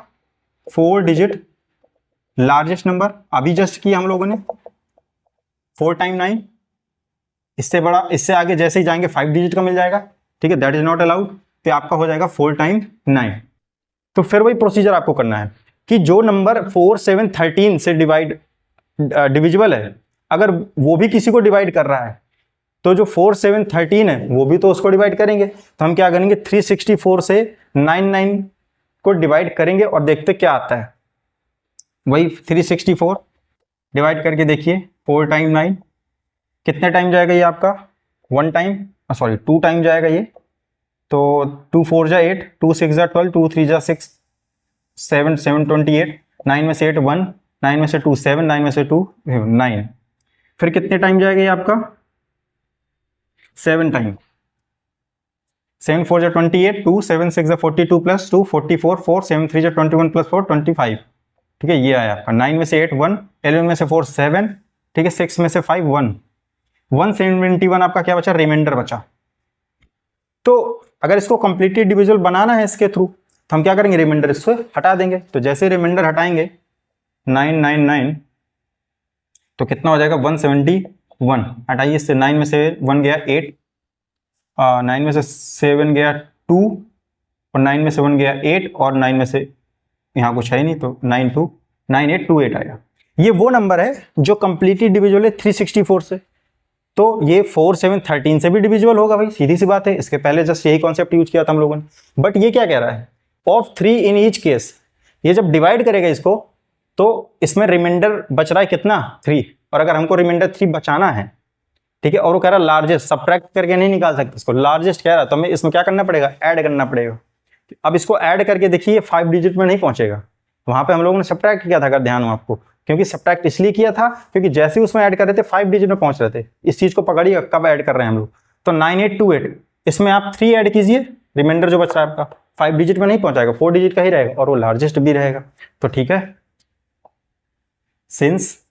4 डिजिट लार्जेस्ट नंबर अभी जस्ट किया हम लोगों ने 4 टाइम 9, इससे बड़ा इससे आगे जैसे ही जाएंगे 5 डिजिट का मिल जाएगा। ठीक है, दैट इज नॉट अलाउड, तो आपका हो जाएगा 4 टाइम 9। तो फिर वही प्रोसीजर आपको करना है कि जो नंबर 4, 7, 13 से डिविजिबल है, अगर वो भी किसी को डिवाइड कर रहा है तो जो 4, 7, 13 है वो भी तो उसको डिवाइड करेंगे। तो हम क्या करेंगे 364 से 99 को डिवाइड करेंगे और देखते क्या आता है। वही 364 डिवाइड करके देखिए 4 टाइम 9 कितने टाइम जाएगा, ये आपका 1 टाइम, सॉरी 2 टाइम जाएगा ये। तो 2 4 जा 8, 2 6 जा 12, 2 3 जा 6, 7 7 28, 9 में से 8 1, 9 में से 2 7, 9 में से 2 9, फिर कितने टाइम जाएगा ये आपका 7 टाइम। 7 4 जा 28, 2 7 6 जा 42 प्लस 2 44, 4 7 3 जा 21 प्लस 4 25। ठीक है, ये आया आपका। 9 में से 8 1, 11 में से 4 7, ठीक है, 6 में से 5 1, 171 आपका क्या बचा, रिमाइंडर बचा। तो अगर इसको कंप्लीटली डिविजिबल बनाना है इसके थ्रू, तो हम क्या करेंगे, रिमाइंडर इससे हटा देंगे। तो जैसे रिमाइंडर हटाएंगे 999, तो कितना हो जाएगा 171। हटाइए इससे, 9 में से 1 गया 8, 9 में से 7 गया 2, और 9 में से 1 गया 8, और 9 में से यहाँ कुछ है ही नहीं, तो 9828 आएगा। ये वो नंबर है जो कंप्लीटली डिविजिबल है 364 से। तो ये 4 7 13 से भी डिविजिबल होगा भाई, सीधी सी बात है। इसके पहले जस्ट यही कॉन्सेप्ट यूज किया था हम लोगों ने। बट ये क्या कह रहा है, ऑफ 3 इन ईच केस। ये जब डिवाइड करेगा इसको, तो इसमें रिमाइंडर बच रहा है कितना, 3। और अगर हमको रिमाइंडर 3 बचाना है, ठीक है, और वो कह रहा है लार्जेस्ट, सब्ट्रैक्ट करके नहीं निकाल सकते इसको, लार्जेस्ट कह रहा है, तो हमें इसमें क्या करना पड़ेगा, ऐड करना पड़ेगा। अब इसको ऐड करके देखिए 5 डिजिट में नहीं पहुंचेगा। वहां पे हम लोगों ने सब्ट्रैक्ट किया था, अगर ध्यान हो आपको, क्योंकि सब्ट्रैक्ट इसलिए किया था क्योंकि जैसे ही उसमें ऐड कर रहे थे 5 डिजिट में पहुंच रहे थे। इस चीज को पकड़िए, कब ऐड कर रहे हैं हम लोग, तो 9828, इसमें आप 3 ऐड कीजिए, रिमाइंडर जो बच रहा है आपका 5 डिजिट में नहीं पहुंचाएगा, 4 डिजिट का ही रहेगा, और वो लार्जेस्ट भी रहेगा। तो ठीक है, since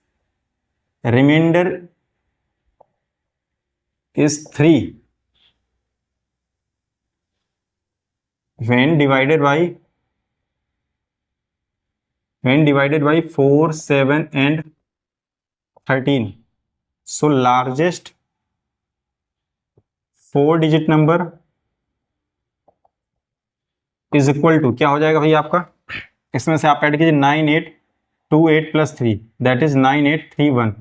reminder is 3 when divided by 4 7 and 13, so largest 4 digit number is equal to, क्या हो जाएगा भाई आपका, इसमें से आप ऐड कीजिए 9828 प्लस 3, दैट इज 9831,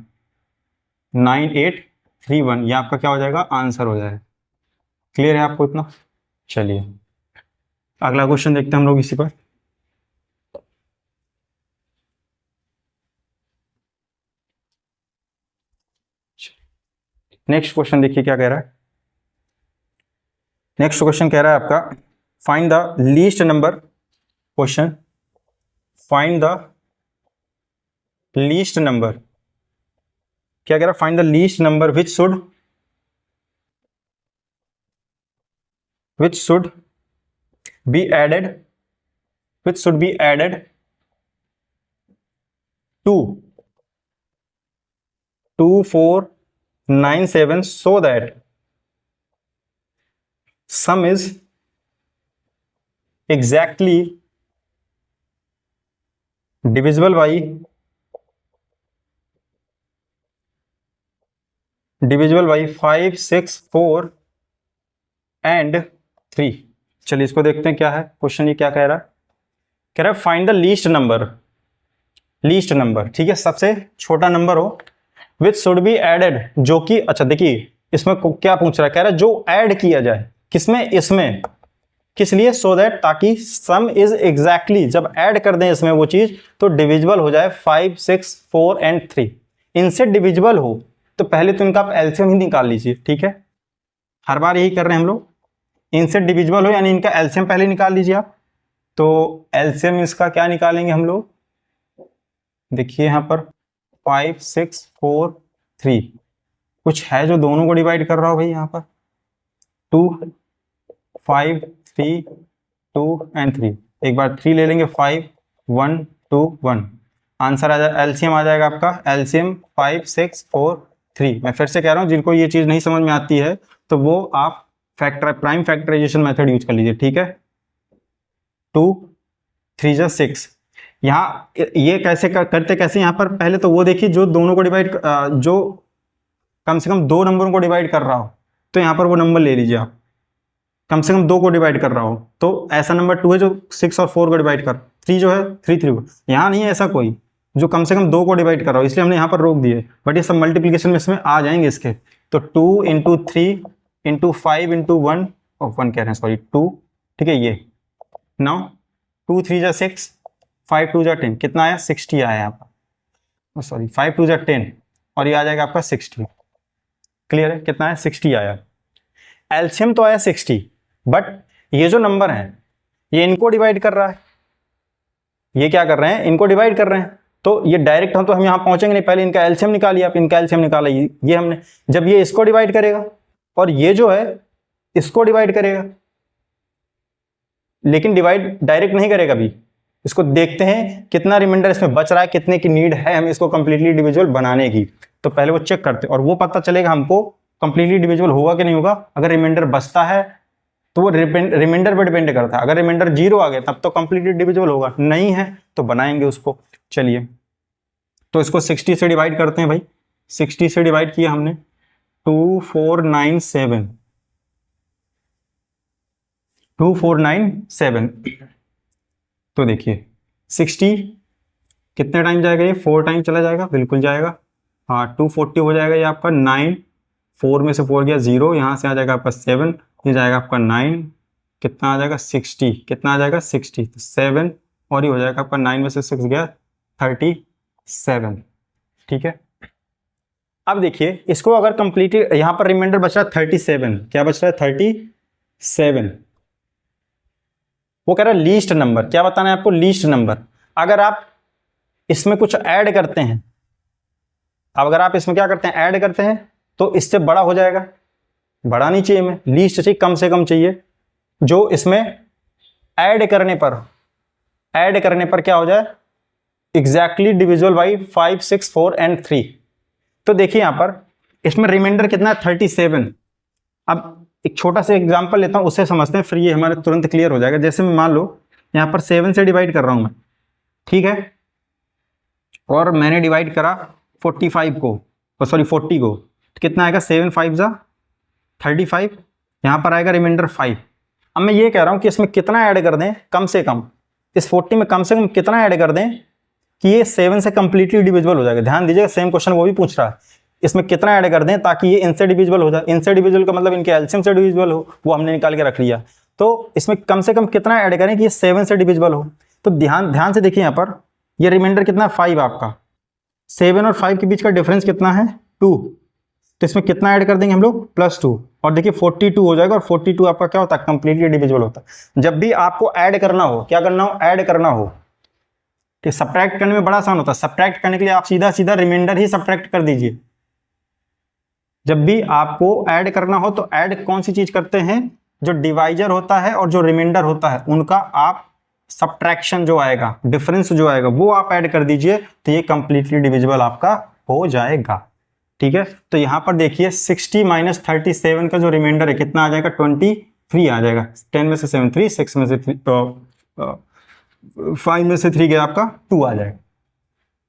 9831, ये आपका क्या हो जाएगा, आंसर हो जाएगा। क्लियर है आपको इतना? चलिए अगला क्वेश्चन देखते हैं हम लोग इसी पर। नेक्स्ट क्वेश्चन देखिए क्या कह रहा है। नेक्स्ट क्वेश्चन कह रहा है आपका, find the least number, question find the least number, क्या कह रहा है, find the least number which should be added to 2497 so that sum is exactly divisible by 5 6 4 and 3। चलिए इसको देखते हैं क्या है क्वेश्चन, ये क्या कह रहा है, कह रहा है फाइंड द लीस्ट नंबर, ठीक है, सबसे छोटा नंबर हो, विच शुड बी एडेड, जो कि, अच्छा देखिए इसमें क्या पूछ रहा है, कह रहा है जो ऐड किया जाए, किसमें, इसमें, किस लिए, सो दैट, ताकि सम इज एग्जैक्टली, जब ऐड कर दें इसमें वो चीज तो डिविजिबल हो जाए 5 6 4 एंड 3। इनसे डिविजिबल हो तो पहले तो इनका आप एलसीएम ही निकाल लीजिए, ठीक है, हर बार यही कर रहे हैं हम लोग, इनसे डिविजिबल हो यानी इनका एलसीएम पहले निकाल लीजिए आप। तो एलसीएम इसका क्या निकालेंगे हम लोग, देखिए यहां पर 5 6 4 3, कुछ है जो दोनों को डिवाइड कर रहा हो भाई, यहां पर 2 5 3 2 एंड 3, एक बार 3 ले लेंगे, 5 1 2 1, आंसर आ जाए, एलसीएम आ जाएगा आपका, एलसीएम 5 6 4 3। मैं फिर से कह रहा हूं, जिनको ये चीज नहीं समझ में आती है तो वो आप प्राइम फैक्टराइजेशन मेथड यूज कर लीजिए, ठीक है। 2 3 जा 6, यहाँ ये कैसे करते कैसे, यहाँ पर पहले तो वो देखिए जो दोनों को डिवाइड, जो कम से कम 2 नंबरों को डिवाइड कर रहा हो, तो यहाँ पर वो नंबर ले लीजिए आप, कम से कम 2 को डिवाइड कर रहा हो, तो ऐसा नंबर 2 है जो 6 और 4 को डिवाइड कर, 3 जो है 3 3 को, यहाँ नहीं है ऐसा कोई जो कम से कम 2 को डिवाइड कर रहा हो, इसलिए हमने यहाँ पर रोक दिए, बट ये सब मल्टीप्लीकेशन में इसमें आ जाएंगे इसके। तो 2 इंटू 3 इंटू 5 इंटू 1 कह रहे हैं, सॉरी 2, ठीक है, ये नाउ 2 3 जा 6 5 2 जा 10, कितना आया, 60 आया यहाँ पर, सॉरी 5 2 जा 10, और ये आ जाएगा आपका 60। क्लियर है, कितना है, 60 आया। एलसीएम तो आया 60, बट ये जो नंबर है ये इनको डिवाइड कर रहा है, ये क्या कर रहे हैं, इनको डिवाइड कर रहे हैं, तो ये डायरेक्ट हम तो हम यहाँ पहुंचेंगे नहीं, पहले इनका एलसीएम निकालिए आप, इनका एलसीएम निकाला ये हमने, जब ये इसको डिवाइड करेगा और ये जो है इसको डिवाइड करेगा, लेकिन डिवाइड डायरेक्ट नहीं करेगा अभी, इसको देखते हैं कितना रिमाइंडर इसमें बच रहा है, कितने की नीड है हमें इसको कंप्लीटली डिविजिबल बनाने की। तो पहले वो चेक करते और वो पता चलेगा हमको कंप्लीटली डिविजिबल होगा कि नहीं होगा। अगर रिमाइंडर बचता है तो वो रिमाइंडर पर डिपेंड करता है, अगर रिमाइंडर 0 आ गया तब तो कंप्लीटली डिविजिबल होगा, नहीं है तो बनाएंगे उसको। चलिए तो इसको 60 से डिवाइड करते हैं भाई, 60 से डिवाइड किया हमने 2497 तो देखिए 60 कितने टाइम जाएगा, ये 4 टाइम चला जाएगा, बिल्कुल जाएगा। हाँ 240 हो जाएगा ये आपका 9, 4 में से 4 गया 0, यहाँ से आ जाएगा आपका 7, ये जाएगा आपका 9, कितना आ जाएगा 60, कितना आ जाएगा 60, तो 7 और ये हो जाएगा आपका 9 में से 6 गया 37। ठीक है, अब देखिए इसको अगर कंप्लीटली यहाँ पर रिमाइंडर बच रहा है 37, क्या बच रहा है 37, वो कह रहा है लीस्ट नंबर, क्या बताना है आपको लीस्ट नंबर। अगर आप इसमें कुछ ऐड करते हैं, अब अगर आप इसमें क्या करते हैं ऐड करते हैं तो इससे बड़ा हो जाएगा, बड़ा नहीं चाहिए हमें, लीस्ट चाहिए, कम से कम चाहिए, जो इसमें ऐड करने पर क्या हो जाए एग्जैक्टली डिविजिबल बाई 5, 6, 4 एंड 3। तो देखिए यहां पर इसमें रिमाइंडर कितना है 37। अब एक छोटा सा एग्जांपल लेता हूं, उससे समझते हैं, फिर ये हमारे तुरंत क्लियर हो जाएगा। जैसे मैं मान लो यहां पर 7 से डिवाइड कर रहा हूं मैं, ठीक है, और मैंने डिवाइड करा 45 को, सॉरी 40 को, तो कितना आएगा 7 5 जा 35, यहां पर आएगा रिमाइंडर 5। अब मैं ये कह रहा हूं कि इसमें कितना ऐड कर दें, कम से कम इस 40 में कम से कम कितना ऐड कर दें कि ये 7 से कंप्लीटली डिविजिबल हो जाएगा। ध्यान दीजिएगा सेम क्वेश्चन वो भी पूछ रहा है, इसमें कितना ऐड कर दें ताकि ये इनसे डिविजिबल हो जाए। इनसे डिविजिबल का मतलब इनके एलसीएम से डिविजिबल हो, वो हमने निकाल के रख लिया। तो इसमें कम से कम कितना ऐड करें कि ये 7 से डिविजिबल हो। तो ध्यान से देखिए यहाँ पर ये रिमाइंडर कितना 5 आपका, 7 और 5 के बीच का डिफरेंस कितना है 2, तो इसमें कितना ऐड कर देंगे हम लोग +2, और देखिए 42 हो जाएगा, और 42 आपका क्या होता है कंप्लीटली डिविजिबल होता है। जब भी आपको ऐड करना हो, क्या करना हो ऐड करना हो, तो सब्ट्रैक्ट करने में बड़ा आसान होता है। सब्ट्रैक्ट करने के लिए आप सीधा सीधा रिमाइंडर ही सब्ट्रैक्ट कर दीजिए। जब भी आपको ऐड करना हो तो ऐड कौन सी चीज करते हैं, जो डिवाइजर होता है और जो रिमाइंडर होता है उनका आप सब्ट्रैक्शन जो आएगा, डिफरेंस जो आएगा वो आप ऐड कर दीजिए, तो ये कंप्लीटली डिविजिबल आपका हो जाएगा। ठीक है, तो यहां पर देखिए 60 - 37 का जो रिमाइंडर है कितना आ जाएगा 23 आ जाएगा। 10 में से 7 3, 6 में से 3 5 में से 3 गया आपका 2 आ जाएगा।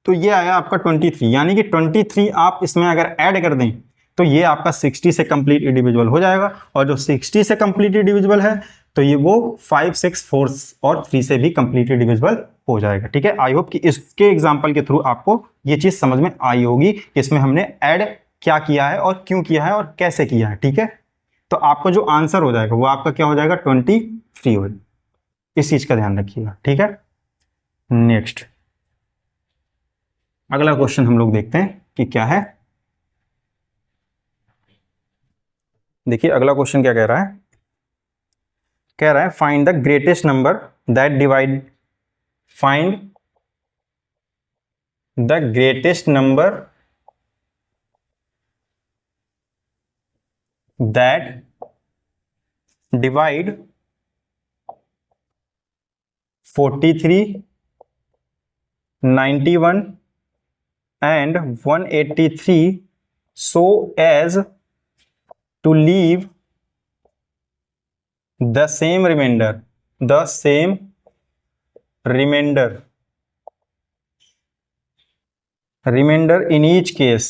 तो ये आया आपका 23, यानी कि 23 आप इसमें अगर ऐड कर दें तो ये आपका 60 से कंप्लीट डिविजिबल हो जाएगा, और जो 60 से कंप्लीट डिविजिबल है तो ये वो 5, 6, 4 और 3 से भी कंप्लीट डिविजिबल हो जाएगा। ठीक है, आई होप कि इसके एग्जांपल के थ्रू आपको ये चीज समझ में आई होगी कि इसमें हमने ऐड क्या किया है और क्यों किया है और कैसे किया है। ठीक है, तो आपका जो आंसर हो जाएगा वो आपका क्या हो जाएगा 23 हो जाएगा। इस चीज का ध्यान रखिएगा। ठीक है, नेक्स्ट अगला क्वेश्चन हम लोग देखते हैं कि क्या है। देखिए अगला क्वेश्चन क्या कह रहा है, कह रहा है find the greatest number that divide, find the greatest number that divide 43, 91 and 183 so as to leave the same remainder in each case।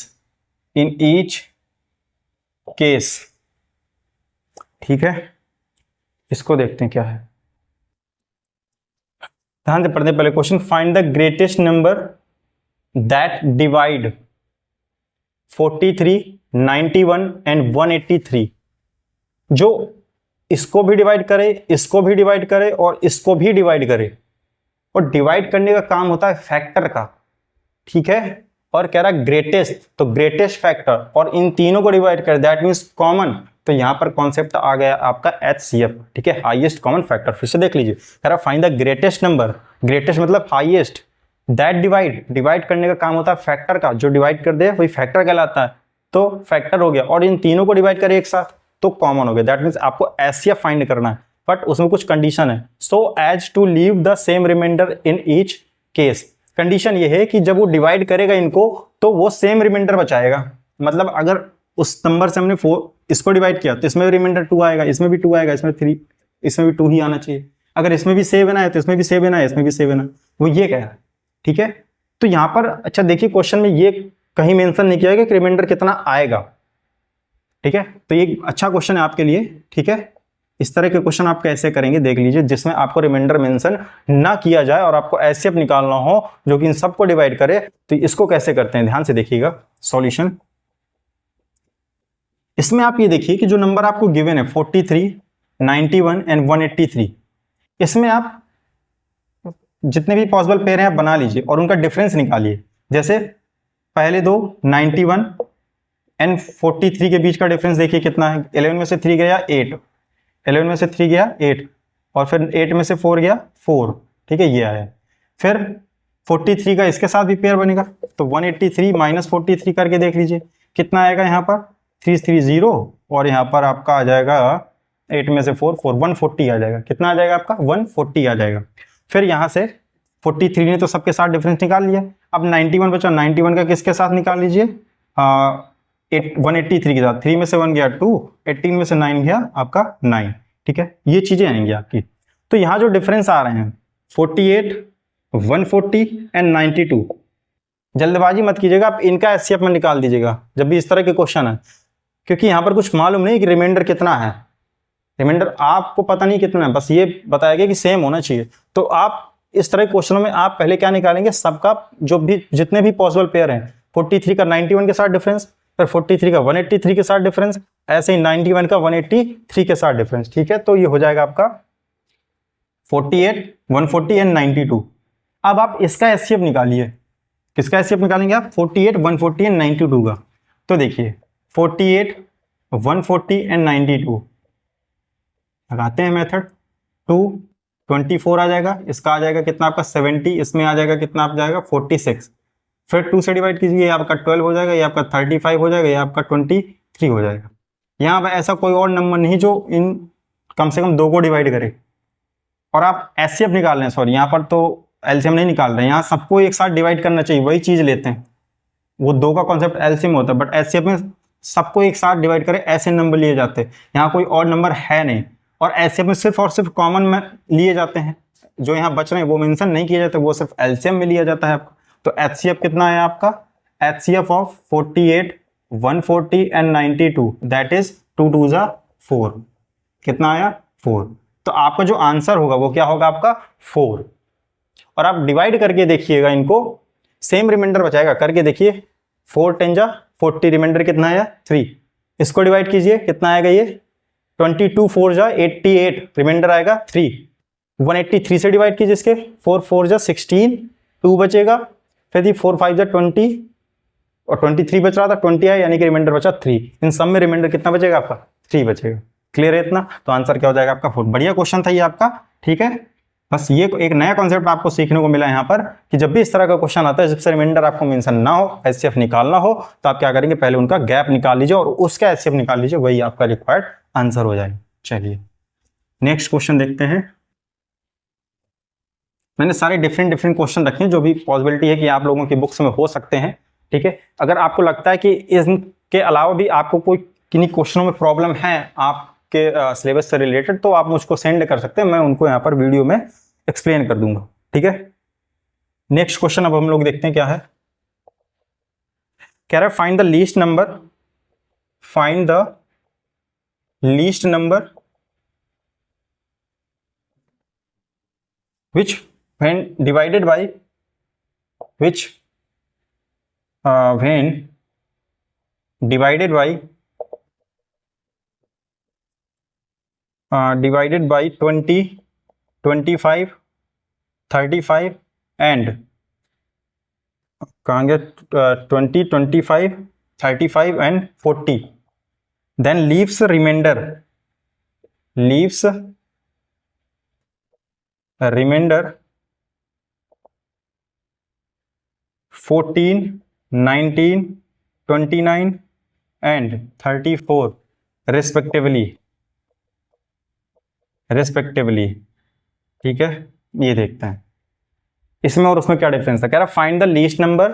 ठीक है, इसको देखते हैं क्या है, ध्यान से पढ़ते हैं पहले question. Find the greatest number that divide 43, 91 and 183, जो इसको भी डिवाइड करे, इसको भी डिवाइड करे और इसको भी डिवाइड करे, और डिवाइड करने का काम होता है फैक्टर का। ठीक है, और कह रहा है ग्रेटेस्ट, तो ग्रेटेस्ट फैक्टर, और इन तीनों को डिवाइड कर, दैट मीन्स कॉमन। तो यहां पर कॉन्सेप्ट आ गया आपका HCF। ठीक है, हाईएस्ट कॉमन फैक्टर। फिर से देख लीजिए, कह रहा find the greatest number, greatest मतलब हाईएस्ट, दैट डिवाइड करने का काम होता है फैक्टर का, जो डिवाइड कर दे वही फैक्टर कहलाता है, तो फैक्टर हो गया, और इन तीनों को डिवाइड करे एक साथ तो कॉमन हो गया। दैट मीन्स आपको HCF फाइंड करना है। बट उसमें कुछ कंडीशन है। So as to leave the same remainder in each case. Condition ये है कि जब वो डिवाइड करेगा इनको तो वो सेम रिमाइंडर बचाएगा। मतलब अगर उस नंबर से हमने 4 इसको डिवाइड किया तो इसमें भी रिमाइंडर 2 आएगा, इसमें भी 2 आएगा, इसमें 3, इसमें भी 2 ही आना चाहिए। अगर इसमें भी 7 आए तो इसमें भी 7 आए, इसमें भी 7 आए, वो ये कह रहा है। ठीक है, तो यहां पर अच्छा देखिए क्वेश्चन में ये कहीं मेंशन नहीं किया गया कि रिमाइंडर कितना आएगा। ठीक है, तो ये अच्छा क्वेश्चन है आपके लिए। ठीक है, इस तरह के क्वेश्चन आप कैसे करेंगे देख लीजिए, जिसमें आपको रिमाइंडर मेंशन ना किया जाए और आपको एचसीएफ निकालना हो जो कि इन सबको डिवाइड करे। तो इसको कैसे करते हैं ध्यान से देखिएगा सॉल्यूशन। इसमें आप ये देखिए कि जो नंबर आपको गिवन है 43, 91 एंड 183, इसमें आप जितने भी पॉसिबल पेयर हैं आप बना लीजिए और उनका डिफरेंस निकालिए। जैसे पहले दो 91 एंड 43 के बीच का डिफरेंस देखिए कितना है। 11 में से 3 गया 8, 11 में से 3 गया 8, और फिर 8 में से 4 गया 4। ठीक है, ये आया। फिर 43 का इसके साथ भी पेयर बनेगा, तो 183 माइनस 43 करके देख लीजिए कितना आएगा। यहाँ पर 330 और यहाँ पर आपका आ जाएगा 8 में से 4 4, 140 आ जाएगा। कितना आ जाएगा आपका 140 आ जाएगा। फिर यहाँ से 43 ने तो सबके साथ डिफरेंस निकाल लिया, अब 91 बचा, 91 का किसके साथ निकाल लीजिए 183 के साथ। 3 में से 1 गया 2, 18 में से 9 गया आपका 9। ठीक है, ये चीजें आएंगी आपकी। तो यहाँ जो डिफरेंस आ रहे हैं 48, 140 एंड 92, जल्दबाजी मत कीजिएगा, आप इनका एचसीएफ में निकाल दीजिएगा जब भी इस तरह के क्वेश्चन है, क्योंकि यहाँ पर कुछ मालूम नहीं कि रिमाइंडर कितना है। रिमाइंडर आपको पता नहीं कितना है, बस ये बताया गया कि सेम होना चाहिए। तो आप इस तरह के क्वेश्चनों में आप पहले क्या निकालेंगे, सबका जो भी जितने भी पॉसिबल पेयर हैं, 43 का 91 के साथ डिफरेंस, फिर 43 का 183 के साथ डिफरेंस, ऐसे ही 91 का 183 के साथ डिफरेंस। ठीक है, तो ये हो जाएगा आपका 48, 140 एंड 92। अब आप इसका एचसीएफ निकालिए। किसका एचसीएफ निकालेंगे आप 48, 140 एंड 92 का। तो देखिए 48, 140 एंड 92 लगाते हैं मेथड। 2, 24 आ जाएगा, इसका आ जाएगा कितना आपका 70, इसमें आ जाएगा कितना आप जाएगा 46। फिर 2 से डिवाइड कीजिए, ये आपका 12 हो जाएगा, ये आपका 35 हो जाएगा, ये आपका 23 हो जाएगा। यहाँ पर ऐसा कोई और नंबर नहीं जो इन कम से कम 2 को डिवाइड करे। और आप एचसीएफ निकाल रहे हैं, सॉरी यहाँ पर तो एलसीएम नहीं निकाल रहे हैं, यहाँ सबको एक साथ डिवाइड करना चाहिए, वही चीज लेते हैं। वो 2 का कॉन्सेप्ट एलसीएम होता है, बट एचसीएफ में सबको एक साथ डिवाइड करे ऐसे नंबर लिए जाते हैं। यहाँ कोई और नंबर है नहीं, और एचसीएफ में सिर्फ और सिर्फ कॉमन में लिए जाते हैं। जो यहाँ बच रहे हैं वो मेंशन नहीं किया जाता, वो सिर्फ एलसीएम में लिया जाता है आपका। तो एचसीएफ कितना है आपका, HCF of 48, 140 and 92, that is 2 2 जा 4। कितना आया 4। तो आपका जो आंसर होगा वो क्या होगा आपका 4। और आप डिवाइड करके देखिएगा इनको, सेम रिमाइंडर बचाएगा, करके देखिए 4 10 जा 40, रिमाइंडर कितना आया 3। इसको डिवाइड कीजिए कितना आएगा ये 22 4 जा 88, रिमाइंडर आएगा 3। 183 से डिवाइड कीजिए इसके, 4 4 जा 16, 2 बचेगा। फिर 4 5 जा 20 और 23 बच रहा था, 20 आया, यानी कि रिमाइंडर बचा 3। इन सब में रिमाइंडर कितना बचेगा आपका 3 बचेगा। क्लियर है इतना? तो आंसर क्या हो जाएगा आपका 4। बढ़िया क्वेश्चन था ये आपका। ठीक है, बस ये एक नया कॉन्सेप्ट आपको सीखने को मिला यहाँ पर कि जब भी इस तरह का क्वेश्चन आता है जिससे रिमाइंडर आपको मेंशन ना हो, एचसीएफ निकालना हो, तो आप क्या करेंगे, पहले उनका गैप निकाल लीजिए और उसका एचसीएफ निकाल लीजिए, वही आपका रिक्वायर्ड आंसर हो जाएगा। चलिए नेक्स्ट क्वेश्चन देखते हैं। मैंने सारे डिफरेंट क्वेश्चन रखे हैं जो भी पॉसिबिलिटी है कि आप लोगों की बुक्स में हो सकते हैं। ठीक है, अगर आपको लगता है कि इसके अलावा भी आपको कोई किन्हीं क्वेश्चनों में प्रॉब्लम है आपके सिलेबस से रिलेटेड, तो आप मुझको सेंड कर सकते हैं, मैं उनको यहाँ पर वीडियो में एक्सप्लेन कर दूंगा। ठीक है, नेक्स्ट क्वेश्चन अब हम लोग देखते हैं क्या है। कह रहा है find the least number, find the least number which when divided by which when divided by 20, 25, 35 and कहेंगे 20, 25, 35 and 40, then leaves remainder 14, 19, 29 and 34 respectively, respectively. ठीक है, ये देखते हैं इसमें और उसमें क्या डिफरेंस है। कह रहा find the least number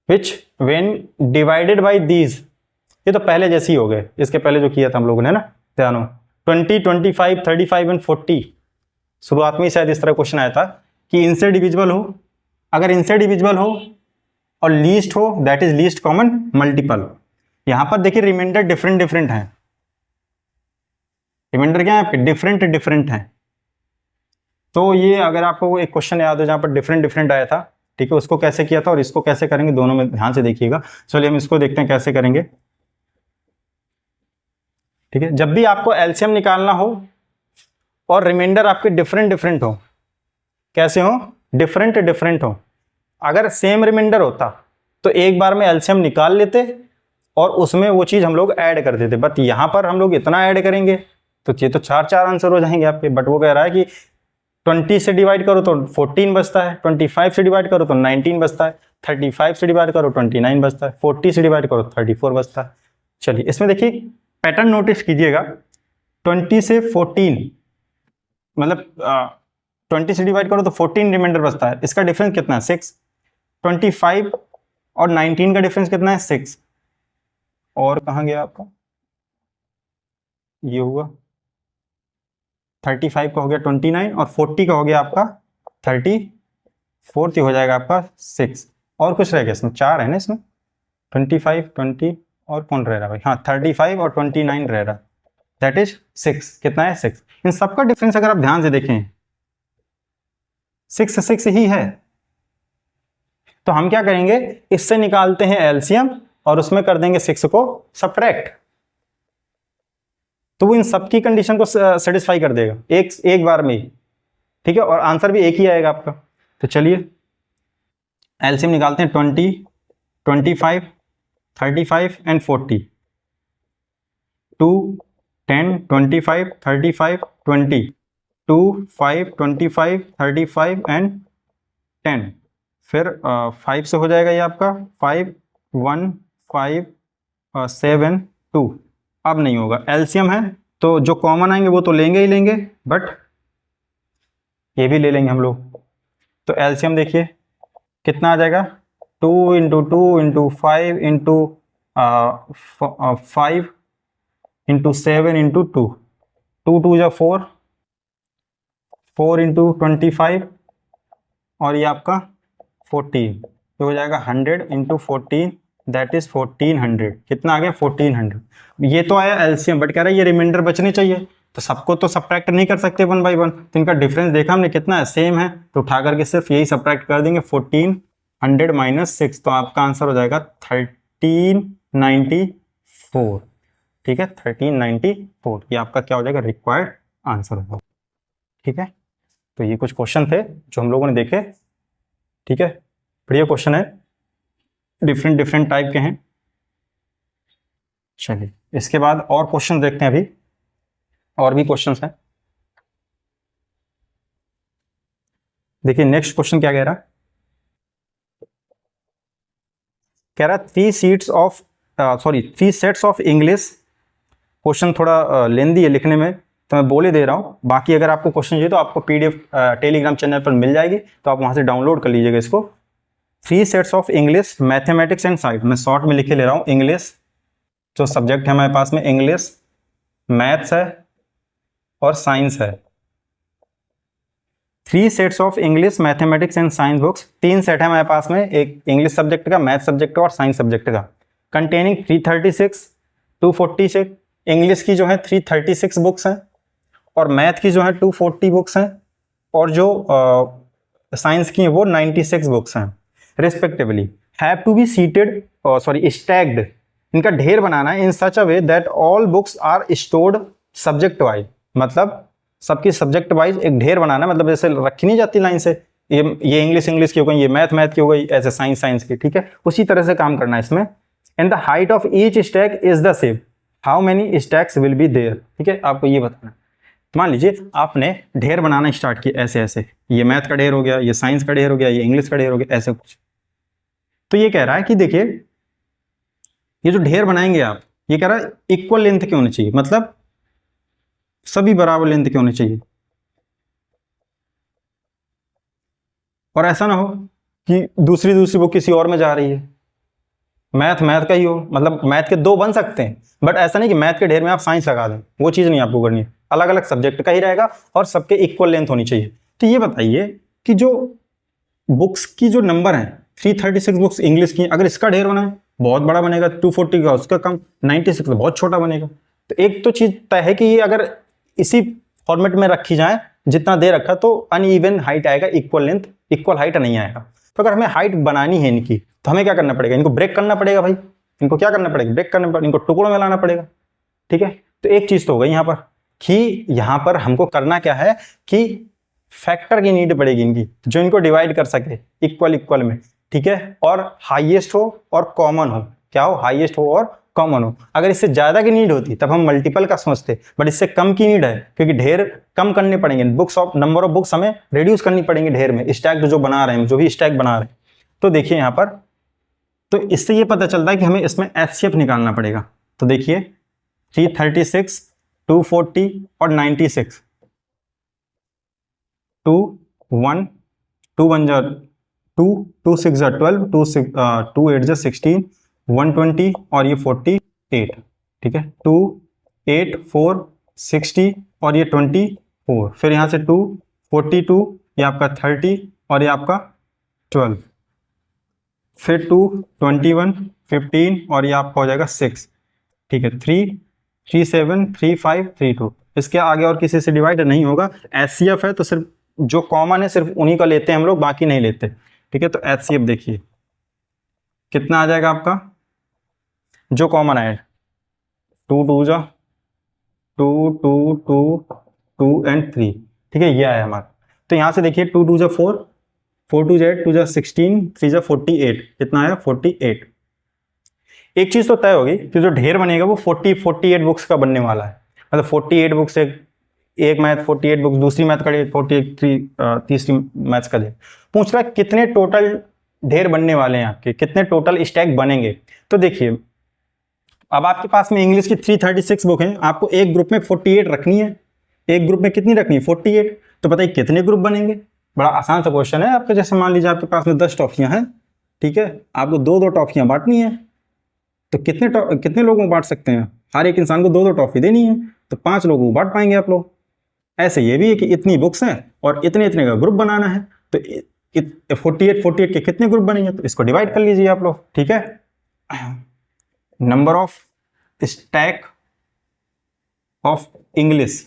which when divided by these. ये तो पहले जैसे ही हो गए, इसके पहले जो किया था हम लोगों ने ना, ध्यान हो 20, 25, 35 एंड 40। शुरुआत में ही शायद इस तरह क्वेश्चन आया था कि इनसे डिविजिबल हो, अगर इनसे डिविजिबल हो और लीस्ट हो that is least common multiple. यहां पर देखिए रिमाइंडर डिफरेंट डिफरेंट है, रिमाइंडर क्या है आपके डिफरेंट डिफरेंट है। तो ये अगर आपको एक क्वेश्चन याद हो जहां पर डिफरेंट डिफरेंट आया था, ठीक है, उसको कैसे किया था और इसको कैसे करेंगे दोनों में ध्यान से देखिएगा। चलिए हम इसको देखते हैं कैसे करेंगे। ठीक है, जब भी आपको एलसीएम निकालना हो और रिमाइंडर आपके डिफरेंट डिफरेंट हो, कैसे हो, डिफरेंट डिफरेंट हो। अगर सेम रिमाइंडर होता तो एक बार में एलसीएम निकाल लेते और उसमें वो चीज हम लोग ऐड कर देते, बट यहां पर हम लोग इतना ऐड करेंगे तो ये तो चार चार आंसर हो जाएंगे आपके। बट वो कह रहा है कि 20 से डिवाइड करो तो 14 बचता है, 25 से डिवाइड करो तो 19 बचता है, 35 से डिवाइड करो 29 बचता है, 40 से डिवाइड करो 34 बचता है। चलिए इसमें देखिए पैटर्न नोटिस कीजिएगा, 20 से 14 मतलब 20 से डिवाइड करो तो 14 रिमाइंडर बचता है, इसका डिफरेंस कितना है 6। 25 और 19 का डिफरेंस कितना है 6। और कहाँ गया आपका, ये हुआ 35 का हो गया 29 और 40 का हो गया आपका 34, हो जाएगा आपका 6। और कुछ रह गया इसमें, 4 है ना इसमें, 25, 20 और कौन रह रहा है भाई, हाँ 35 और 29 रह रहा, दैट इज 6। कितना है 6। इन सबका डिफरेंस अगर आप ध्यान से देखें 6 6 ही है। तो हम क्या करेंगे, इससे निकालते हैं एलसीएम और उसमें कर देंगे 6 को सब्ट्रैक्ट, तो वो इन सबकी कंडीशन को सेटिस्फाई कर देगा एक बार में ही। ठीक है, और आंसर भी एक ही आएगा आपका। तो चलिए एलसीएम निकालते हैं, 20, 25, 35 एंड 40। 2, 10, 25, 35, 20, 2, 5, 25, 35 एंड 10। फिर 5 से हो जाएगा ये आपका 5, 1, 5, 7, 2। अब नहीं होगा, एलसीएम है तो जो कॉमन आएंगे वो तो लेंगे ही लेंगे, बट ये भी ले लेंगे हम लोग। तो एलसीएम देखिए कितना आ जाएगा, 2 into 2 into 5 into 5 into 7 into 2, 2 2 जा 4, 4 इंटू 25 और ये आपका 14, तो हो जाएगा 100 इंटू 14 दैट इज 1400। कितना आ गया 1400। ये तो आया एलसीएम, बट कह रहा है ये रिमाइंडर बचने चाहिए, तो सबको तो सब्ट्रैक्ट नहीं कर सकते 1 बाई 1, तो इनका डिफरेंस देखा हमने कितना है, सेम है, तो उठा करके सिर्फ यही सब्ट्रैक्ट कर देंगे 1400 माइनस 6, तो आपका आंसर हो जाएगा 1394। ठीक है 1394, ये आपका क्या हो जाएगा रिक्वायर्ड आंसर होगा। ठीक है, तो ये कुछ क्वेश्चन थे जो हम लोगों ने देखे। ठीक है, बढ़िया क्वेश्चन है, डिफरेंट डिफरेंट टाइप के हैं। चलिए इसके बाद और क्वेश्चन देखते हैं, अभी और भी क्वेश्चंस हैं। देखिए नेक्स्ट क्वेश्चन क्या कह रहा है, कह रहा 3 सेट्स ऑफ इंग्लिश। क्वेश्चन थोड़ा लेंदी है लिखने में तो मैं बोले दे रहा हूँ, बाकी अगर आपको क्वेश्चन चाहिए तो आपको पीडीएफ टेलीग्राम चैनल पर मिल जाएगी, तो आप वहां से डाउनलोड कर लीजिएगा इसको। 3 sets of English mathematics and science, मैं शॉर्ट में लिखे ले रहा हूँ। इंग्लिश जो सब्जेक्ट है हमारे पास में, इंग्लिश, मैथ्स है और साइंस है। 3 sets of English mathematics and science books, 3 set है हमारे पास में, एक इंग्लिश सब्जेक्ट का, मैथ सब्जेक्ट का और साइंस सब्जेक्ट का, कंटेनिंग 336, 246। इंग्लिश की जो है 336 बुक्स हैं और मैथ की जो है 240 बुक्स हैं और जो साइंस की है वो 96 बुक्स हैं respectively. Have to be seated stacked, इनका ढेर बनाना है in such a way that all books are stored subject wise, मतलब सबकी सब्जेक्ट वाइज एक ढेर बनाना है, मतलब जैसे रखी नहीं जाती लाइन से, ये इंग्लिश की हो गई, ये मैथ की हो गई, ऐसे साइंस की। ठीक है, उसी तरह से काम करना है इसमें। And the height of each stack is the same, how many stacks will be there. ठीक है, आपको ये बताना। मान लीजिए आपने ढेर बनाना स्टार्ट किया ऐसे ऐसे, ये मैथ का ढेर हो गया, ये साइंस का ढेर हो गया, ये इंग्लिश का ढेर हो गया, ऐसे कुछ। तो ये कह रहा है कि देखिए ये जो ढेर बनाएंगे आप, ये कह रहा है इक्वल लेंथ की होनी चाहिए, मतलब सभी बराबर लेंथ के होने चाहिए। और ऐसा ना हो कि दूसरी बुक किसी और में जा रही है, मैथ मैथ का ही हो, मतलब मैथ के दो बन सकते हैं, बट ऐसा नहीं कि मैथ के ढेर में आप साइंस लगा दें, वो चीज़ नहीं आपको करनी है। अलग अलग सब्जेक्ट का ही रहेगा और सबके इक्वल लेंथ होनी चाहिए। तो ये बताइए कि जो बुक्स की जो नंबर है 336 बुक्स इंग्लिश की, अगर इसका ढेर बना है बहुत बड़ा बनेगा, 240 का उसका कम, 96 तो बहुत छोटा बनेगा। तो एक तो चीज़ तय है कि ये अगर इसी फॉर्मेट में रखी जाए जितना दे रखा, तो अनइवन हाइट आएगा, इक्वल लेंथ इक्वल हाइट नहीं आएगा। तो अगर हमें हाइट बनानी है इनकी, तो हमें क्या करना पड़ेगा, इनको ब्रेक करना पड़ेगा भाई। इनको क्या करना पड़ेगा, ब्रेक करना पड़ेगा, इनको टुकड़ों में लाना पड़ेगा। ठीक है, तो एक चीज़ तो हो गई यहाँ पर कि यहाँ पर हमको करना क्या है कि फैक्टर की नीड पड़ेगी इनकी, जो इनको डिवाइड कर सके इक्वल इक्वल में। ठीक है, और हाईएस्ट हो और कॉमन हो, क्या हो, हाईएस्ट हो और कॉमन हो। अगर इससे ज्यादा की नीड होती तब हम मल्टीपल का सोचते, बट इससे कम की नीड है क्योंकि ढेर कम करने पड़ेंगे, books of number of books हमें रिड्यूस करनी पड़ेंगी ढेर में, स्टैक जो बना रहे हैं, जो भी स्टैक बना रहे हैं। तो देखिए यहाँ पर, तो इससे ये पता चलता है कि हमें इसमें एचसीएफ निकालना पड़ेगा। तो देखिए 336, 240 और 96, 2 1 2 1 जा 2 2 6 जा 12, 2 8 जा 16, 120 और ये 48। ठीक है, 2 8 4 60 और ये 24, फिर यहाँ से 2 42, ये आपका 30 और ये आपका 12, फिर 2 21 15 और ये आपका हो जाएगा 6। ठीक है, 3 3 7 3 5 3 2, इसके आगे और किसी से डिवाइड नहीं होगा। एचसीएफ है तो सिर्फ जो कॉमन है सिर्फ उन्हीं का लेते हैं हम लोग, बाकी नहीं लेते। ठीक है, तो एचसीएफ देखिए कितना आ जाएगा आपका, जो कॉमन है 2 2 जा 2 2 2 2 एंड 3। ठीक है, ये आया हमारा। तो यहाँ से देखिए 2 2 जा 4, 4 2 जा 8, 2 जा 16, 3 जा 48, कितना आया 48। एक चीज तो तय होगी कि जो ढेर बनेगा वो 48 बुक्स का बनने वाला है, मतलब 48 बुक्स, एक मैथ 48 बुक्स, दूसरी मैथ का ढेर 48, तीसरी मैथ्स का ढेर। पूछ रहा है कितने टोटल ढेर बनने वाले हैं आपके, कितने टोटल स्टैक बनेंगे। तो देखिए अब आपके पास में इंग्लिश की 336 बुक है, आपको एक ग्रुप में 48 रखनी है, एक ग्रुप में कितनी रखनी है 48। तो बताइए कितने ग्रुप बनेंगे, बड़ा आसान सा क्वेश्चन है आपके। जैसे मान लीजिए आपके पास में 10 टॉफियां हैं, ठीक है, आपको दो दो टॉफियां बांटनी है, तो कितने लोगों को बांट सकते हैं, हर एक इंसान को दो दो टॉफी देनी है, तो 5 लोगों को बांट पाएंगे आप लोग। ऐसे ये भी है कि इतनी बुक्स हैं और इतने इतने का ग्रुप बनाना है, तो 48 के कितने ग्रुप बनेंगे, तो इसको डिवाइड कर लीजिए आप लोग। ठीक है, number of stack of English,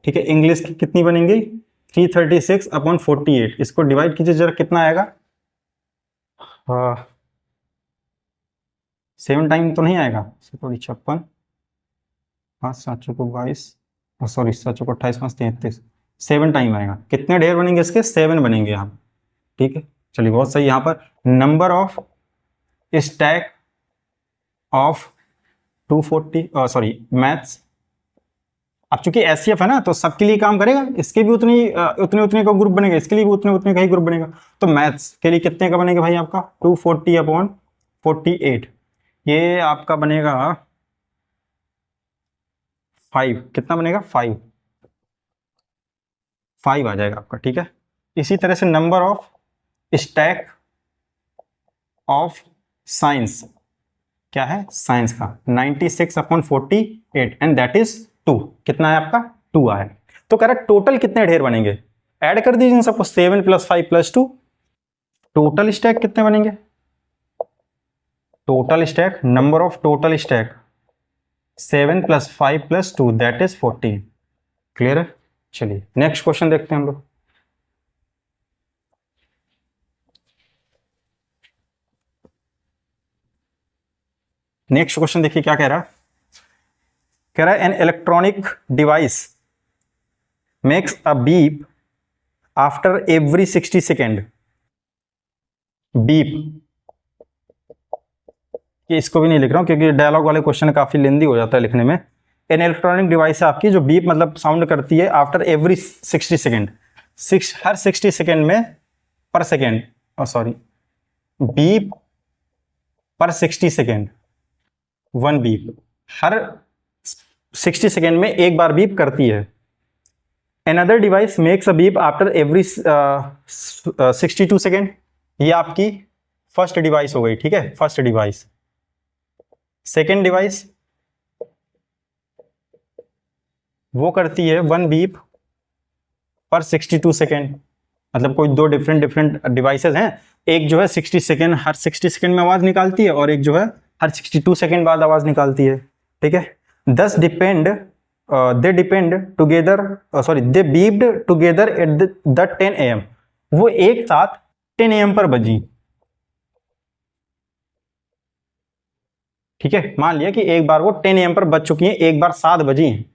ठीक है, इंग्लिश की कितनी बनेंगी 336 अपॉन 48, इसको डिवाइड कीजिए जरा, कितना आएगा, 7 टाइम तो नहीं आएगा, थोड़ी 56, 5 7 चौको 22, सॉरी 7 चौको 28, 5 33, 7 टाइम आएगा। कितने ढेर बनेंगे इसके, 7 बनेंगे यहाँ। ठीक है, चलिए बहुत सही। यहाँ पर number of stack of 240, sorry maths, अब चूंकि एससीएफ है ना तो सबके लिए काम करेगा, इसके भी उतने उतने का ग्रुप बनेगा, इसके लिए भी उतने उतने का ही ग्रुप बनेगा। तो मैथ्स के लिए कितने का बनेगा भाई आपका 240 अपॉन 48, ये आपका बनेगा 5, कितना बनेगा 5 आ जाएगा आपका। ठीक है, इसी तरह से number of stack of science, क्या है साइंस का 96 अपॉन 48 एंड दैट इज 2, कितना है आपका 2 आया। तो कह रहा है टोटल कितने ढेर बनेंगे, ऐड कर दीजिए सबको, 7 + 5 + 2, टोटल स्टैक कितने बनेंगे, total stack, number of total stack 7 + 5 + 2 that is 14। Clear है, चलिए नेक्स्ट क्वेश्चन देखते हैं हम लोग। नेक्स्ट क्वेश्चन देखिए क्या कह रहा है an electronic device makes a beep after every 60 second, beep, ये इसको भी नहीं लिख रहा हूं क्योंकि डायलॉग वाले क्वेश्चन काफी लेंदी हो जाता है लिखने में। एन इलेक्ट्रॉनिक डिवाइस है आपकी जो बीप मतलब साउंड करती है आफ्टर एवरी 60 सेकेंड, हर 60 सेकेंड में, पर सेकेंड, सॉरी, बीप पर 60 सेकेंड, 1 बीप, हर 60 सेकेंड में एक बार बीप करती है। Another device makes a beep after every 62 second. ये आपकी फर्स्ट डिवाइस हो गई, ठीक है, फर्स्ट डिवाइस। सेकेंड डिवाइस वो करती है 1 बीप पर 62 सेकेंड। मतलब कोई दो डिफरेंट डिवाइसेस हैं, एक जो है 60 सेकेंड, हर 60 सेकेंड में आवाज निकालती है, और एक जो है हर 62 सेकेंड बाद आवाज निकालती है, ठीक है। दस दे बीप्ड टुगेदर एट द 10 AM। वो एक साथ 10 AM पर बजी, ठीक है। मान लिया कि एक बार वो 10 AM पर बज चुकी हैं, एक बार 7 बजी हैं।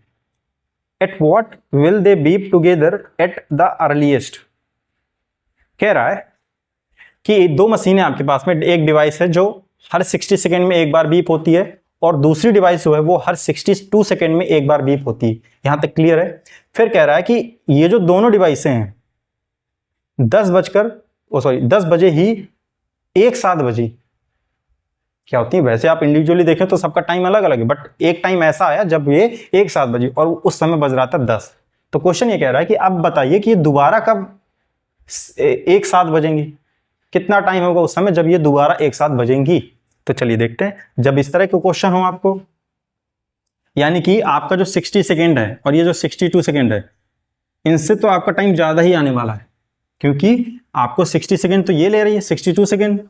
At what will they beep together at the earliest. कह रहा है कि दो मशीनें आपके पास में, एक डिवाइस है जो हर 60 सेकेंड में एक बार बीप होती है, और दूसरी डिवाइस जो है वो हर 62 सेकेंड में एक बार बीप होती है। यहां तक क्लियर है। फिर कह रहा है कि ये जो दोनों डिवाइसें हैं 10 बजे ही एक 7 बजी क्या होती है। वैसे आप इंडिविजुअली देखें तो सबका टाइम अलग अलग है, बट एक टाइम ऐसा आया जब ये एक 7 बजी और उस समय बज रहा था 10। तो क्वेश्चन ये कह रहा है कि अब बताइए कि ये दोबारा कब एक 7 बजेंगी, कितना टाइम होगा उस समय जब ये दोबारा एक 7 बजेंगी। तो चलिए देखते हैं। जब इस तरह के क्वेश्चन हो आपको, यानी कि आपका जो 60 सेकेंड है और ये जो 62 सेकेंड है, इनसे तो आपका टाइम ज्यादा ही आने वाला है, क्योंकि आपको 60 सेकेंड तो ये ले रही है 62 सेकेंड।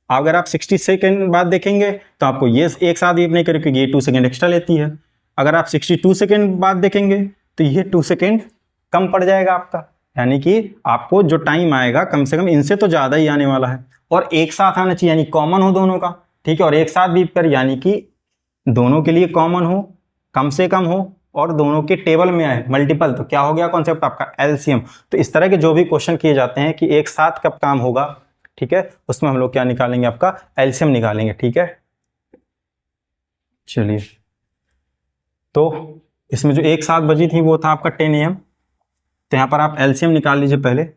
अगर आप 60 सेकेंड बाद देखेंगे तो आपको ये एक साथ बीप नहीं करेगी, ये 2 सेकेंड एक्स्ट्रा लेती है। अगर आप 62 सेकेंड बाद देखेंगे तो ये 2 सेकेंड कम पड़ जाएगा आपका, यानी कि आपको जो टाइम आएगा कम से कम इनसे तो ज़्यादा ही आने वाला है। और एक साथ आना चाहिए, यानी कॉमन हो दोनों का, ठीक है। और एक साथ बीप कर यानी कि दोनों के लिए कॉमन हो, कम से कम हो, और दोनों के टेबल में आए मल्टीपल। तो क्या हो गया कॉन्सेप्ट आपका, एलसीएम। तो इस तरह के जो भी क्वेश्चन किए जाते हैं कि एक साथ कब काम होगा, ठीक है, उसमें हम लोग क्या निकालेंगे, आपका एलसीएम निकालेंगे, ठीक है। चलिए, तो इसमें जो एक 7 बजी थी वो था आपका 10 AM। तो यहां पर आप एलसीएम निकाल लीजिए पहले,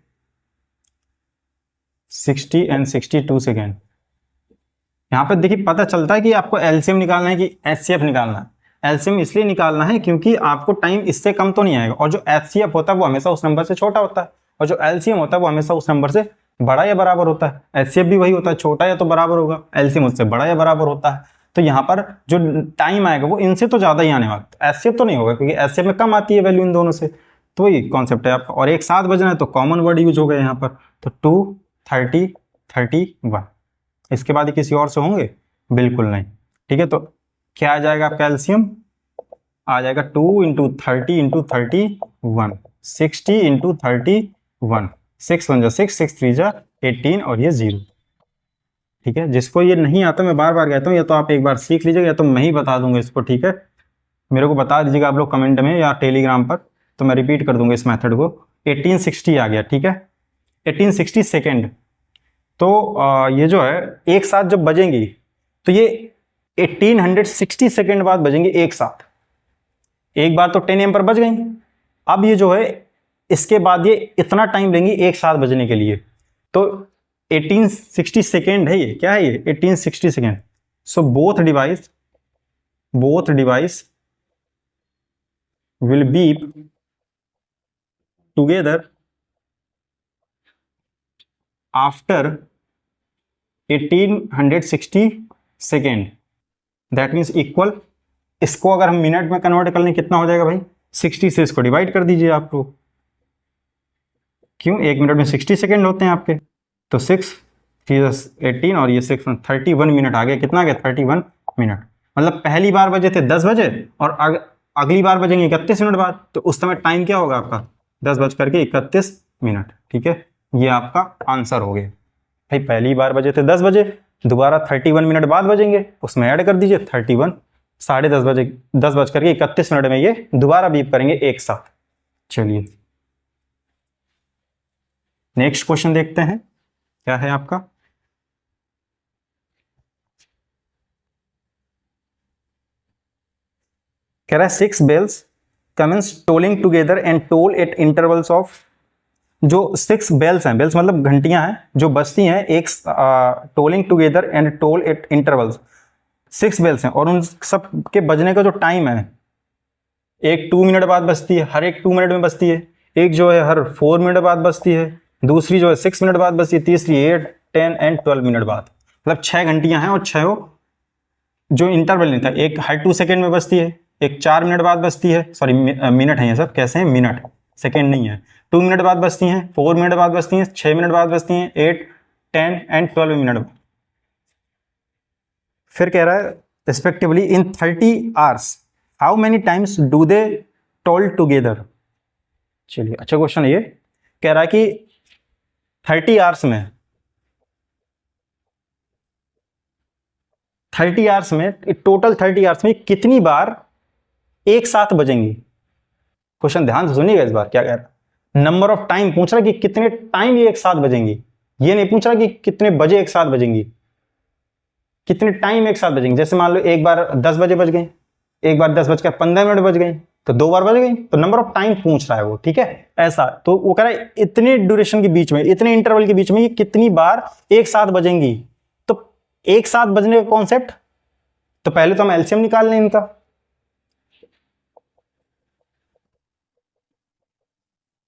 60 एंड 62 सेकेंड। यहां पर देखिए पता चलता है कि आपको एलसीएम निकालना है कि एचसीएफ निकालना है। एलसीएम इसलिए निकालना है क्योंकि आपको टाइम इससे कम तो नहीं आएगा, और जो एचसीएफ होता है वो हमेशा उस नंबर से छोटा होता है, और जो एलसीएम होता है वो हमेशा उस नंबर से बड़ा या बराबर होता है। एचसीएफ भी वही होता है, छोटा या तो बराबर होगा, एलसीएम उससे बड़ा या बराबर होता है। तो यहाँ पर जो टाइम आएगा वो इनसे तो ज्यादा ही आने वाला, एचसीएफ तो नहीं होगा क्योंकि एचसीएफ में कम आती है वैल्यू इन दोनों से। तो वही कॉन्सेप्ट है आपका। और एक साथ बजना है तो कॉमन वर्ड यूज हो गया यहाँ पर। तो 2, 30, 31। इसके बाद किसी और से होंगे, बिल्कुल नहीं, ठीक है। तो क्या आ जाएगा आपका एलसीएम, आ जाएगा 2 × 30 × 31, 60 × 31, 6 1 6, 6 3 18, और ये 0, ठीक है। जिसको ये नहीं आता मैं बार बार कहता हूँ, या तो आप एक बार सीख लीजिएगा या तो मैं ही बता दूंगा इसको, ठीक है। मेरे को बता दीजिएगा आप लोग कमेंट में या टेलीग्राम पर, तो मैं रिपीट कर दूंगा इस मेथड को। 1860 आ गया, ठीक है, 1860 सेकेंड। तो ये जो है एक साथ जब बजेंगी तो ये 1860 सेकेंड बाद बजेंगे एक साथ। एक बार तो 10 AM पर बज गई, अब ये जो है इसके बाद ये इतना टाइम लेंगी एक साथ बजने के लिए। तो 1860 सेकेंड है ये, क्या है ये 1860 second. So both device will beep together after 1860 second. That means equal, इसको अगर हम मिनट में कन्वर्ट कर लें कितना हो जाएगा भाई, 60 से इसको डिवाइड कर दीजिए आप लोग। क्यों, एक मिनट में 60 सेकेंड होते हैं आपके। तो 6 3 18 और ये 6 31 मिनट आ गया। कितना आ गया, 31 मिनट। मतलब पहली बार बजे थे 10 बजे और अगली बार बजेंगे 31 मिनट बाद, तो उस समय टाइम क्या होगा आपका 10:31, ठीक है। ये आपका आंसर हो गया भाई। पहली बार बजे थे 10 बजे, दोबारा 31 मिनट बाद बजेंगे, उसमें ऐड कर दीजिए 31, 10:30 बजे 10:31 में ये दोबारा बीप करेंगे एक साथ। चलिए नेक्स्ट क्वेश्चन देखते हैं क्या है आपका। कह रहा है 6 bells commence tolling together and toll at intervals of, जो 6 bells हैं, bells मतलब घंटियां हैं जो बजती हैं एक tolling together and told eight intervals. 6 bells हैं और उन सब के बजने का जो टाइम है एक 2 मिनट बाद बजती है, हर एक 2 मिनट में बजती है, एक जो है हर 4 मिनट बाद बजती है, दूसरी जो है 6 मिनट बाद बजती है, तीसरी 8, 10 एंड 12 मिनट बाद। मतलब 6 घंटियां हैं और 6 जो इंटरवल नहीं था, एक हर 2 सेकेंड में बजती है, एक 4 मिनट बाद बजती है, सॉरी मिनट है ये सब, कैसे हैं मिनट, सेकेंड नहीं है, 2 मिनट बाद बजती हैं, 4 मिनट बाद बजती हैं, 6 मिनट बाद बजती हैं, 8, 10 एंड 12 मिनट बाद। फिर कह रहा है respectively in 30 hours how many times do they toll together. चलिए अच्छा क्वेश्चन है ये, कह रहा है कि 30 आवर्स में 30 आवर्स में टोटल 30 आवर्स में कितनी बार एक साथ बजेंगी। क्वेश्चन ध्यान से सुनिएगा इस बार क्या कह रहा है, नंबर ऑफ टाइम पूछ रहा है कि कितने टाइम ये एक साथ बजेंगी, ये नहीं पूछ रहा कि कितने बजे एक साथ बजेंगी, कितने टाइम एक साथ बजेंगे। जैसे मान लो एक बार 10 बजे बज गई, एक बार 10:15 बज गई, तो 2 बार बज गई, तो नंबर ऑफ टाइम पूछ रहा है वो, ठीक है ऐसा। तो वो कह रहा है इतने ड्यूरेशन के बीच में, इतने इंटरवल के बीच में ये कितनी बार एक साथ बजेंगी। तो एक साथ बजने का कॉन्सेप्ट, तो पहले तो हम एलसीएम निकाल लें इनका,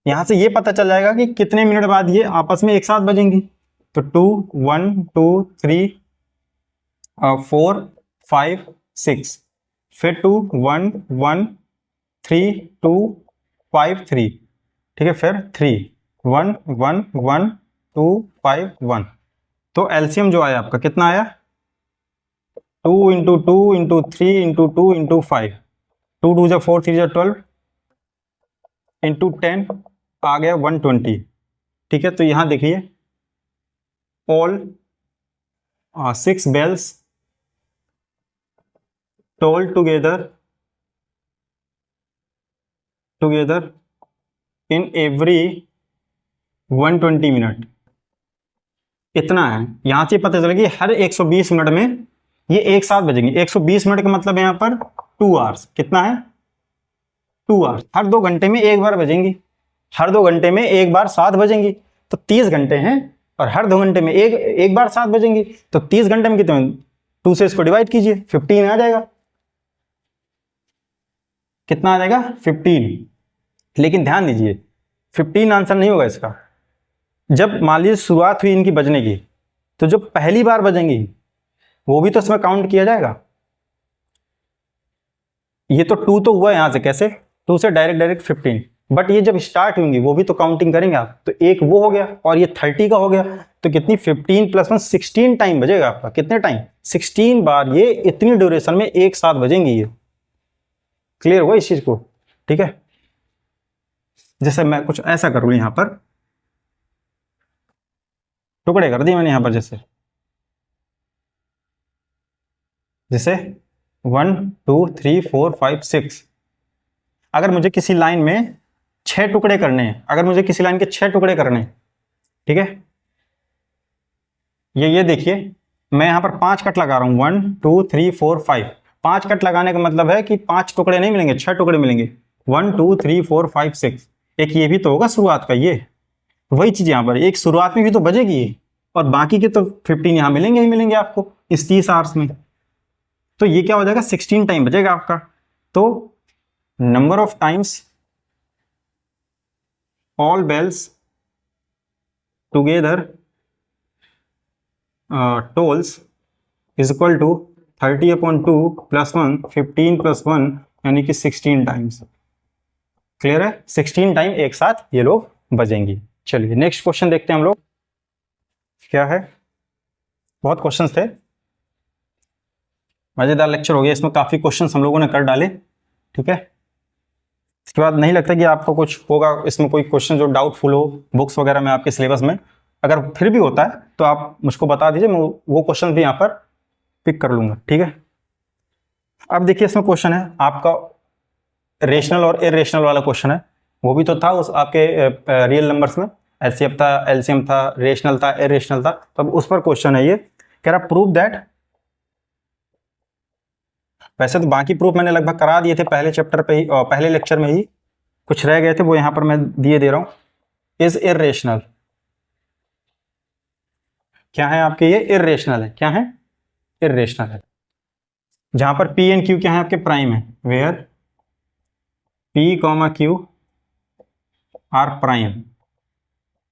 यहां से ये पता चल जाएगा कि कितने मिनट बाद ये आपस में एक साथ बजेंगी। तो 2 1 2 3 4 5 6, फिर 2 1 1 3 2 5 3, ठीक है, फिर 3 1 1 1 2 5 1। तो एलसीएम जो आया आपका कितना आया, 2 इंटू 2 इंटू 3 इंटू 2 इंटू 5, 2 2 जा 4 3 जा 12 इंटू 10 आ गया 120, ठीक है। तो यहां देखिए all 6 bells toll together in every 120 minute, इतना है। यहां से पता चला कि हर 120 मिनट में ये एक साथ बजेंगे। 120 मिनट का मतलब है यहां पर 2 आवर्स, कितना है 2 आवर्स, हर 2 घंटे में एक बार बजेंगी, हर 2 घंटे में एक बार साथ बजेंगी, तो 30 घंटे हैं, और हर 2 घंटे में एक बार साथ बजेंगी, तो 30 घंटे में कितने, 2 से इसको डिवाइड कीजिए, 15 आ जाएगा, कितना आ जाएगा 15। लेकिन ध्यान दीजिए 15 आंसर नहीं होगा इसका। जब मान लीजिए शुरुआत हुई इनकी बजने की, तो जो पहली बार बजेंगी वो भी तो इसमें काउंट किया जाएगा। ये तो 2 तो हुआ यहां से, कैसे 2 से डायरेक्ट 15, बट ये जब स्टार्ट होंगी वो भी तो काउंटिंग करेंगे आप, तो एक वो हो गया और ये 30 का हो गया, तो कितनी 15 + 1 16 टाइम बजेगा आपका, कितने टाइम 16 बार ये इतनी ड्यूरेशन में एक साथ बजेंगी ये। क्लियर हुआ इस चीज को, ठीक है। जैसे मैं कुछ ऐसा करूँ यहां पर, टुकड़े कर दिए मैंने यहां पर, जैसे 1 2 3 4 5 6। अगर मुझे किसी लाइन में 6 टुकड़े करने हैं, अगर मुझे किसी लाइन के 6 टुकड़े करने हैं, ठीक है, ये देखिए मैं यहां पर 5 कट लगा रहा हूं, 1 2 3 4 5। 5 कट लगाने का मतलब है कि 5 टुकड़े नहीं मिलेंगे, 6 टुकड़े मिलेंगे, 1 2 3 4 5 6। एक ये भी तो होगा शुरुआत का, ये वही चीज यहां पर एक शुरुआत में भी तो बजेगी ये, और बाकी के तो 15 यहां मिलेंगे ही मिलेंगे आपको इस 30 आवर्स में। तो ये क्या हो जाएगा 16 टाइम बजेगा आपका। तो number of times all bells together tolls is equal to 30/2 + 1 15 + 1 यानी कि 16 टाइम्स। क्लियर है, 16 टाइम एक साथ ये लोग बजेंगी। चलिए नेक्स्ट क्वेश्चन देखते हैं हम लोग क्या है। बहुत क्वेश्चंस थे, मजेदार लेक्चर हो गया, इसमें काफी क्वेश्चंस हम लोगों ने कर डाले, ठीक है। इसके बाद नहीं लगता कि आपको कुछ होगा इसमें कोई क्वेश्चन जो डाउटफुल हो बुक्स वगैरह में आपके सिलेबस में। अगर फिर भी होता है तो आप मुझको बता दीजिए, मैं वो क्वेश्चन भी यहाँ पर पिक कर लूंगा, ठीक है। अब देखिए इसमें क्वेश्चन है आपका रेशनल और इरेशनल वाला क्वेश्चन है, वो भी तो था उस आपके रियल नंबर्स में, एचसीएफ था, एलसीएम था, रेशनल था, इरेशनल था, तो अब उस पर क्वेश्चन है ये, कह रहा प्रूव दैट। वैसे तो बाकी प्रूफ मैंने लगभग करा दिए थे पहले चैप्टर पे ही, और पहले लेक्चर में ही कुछ रह गए थे वो यहां पर मैं दिए दे रहा हूं। इज इरेशनल, क्या है आपके, ये इरेशनल है, क्या है इरेशनल है। जहां पर पी एंड क्यू क्या है आपके प्राइम है, where P comma Q are prime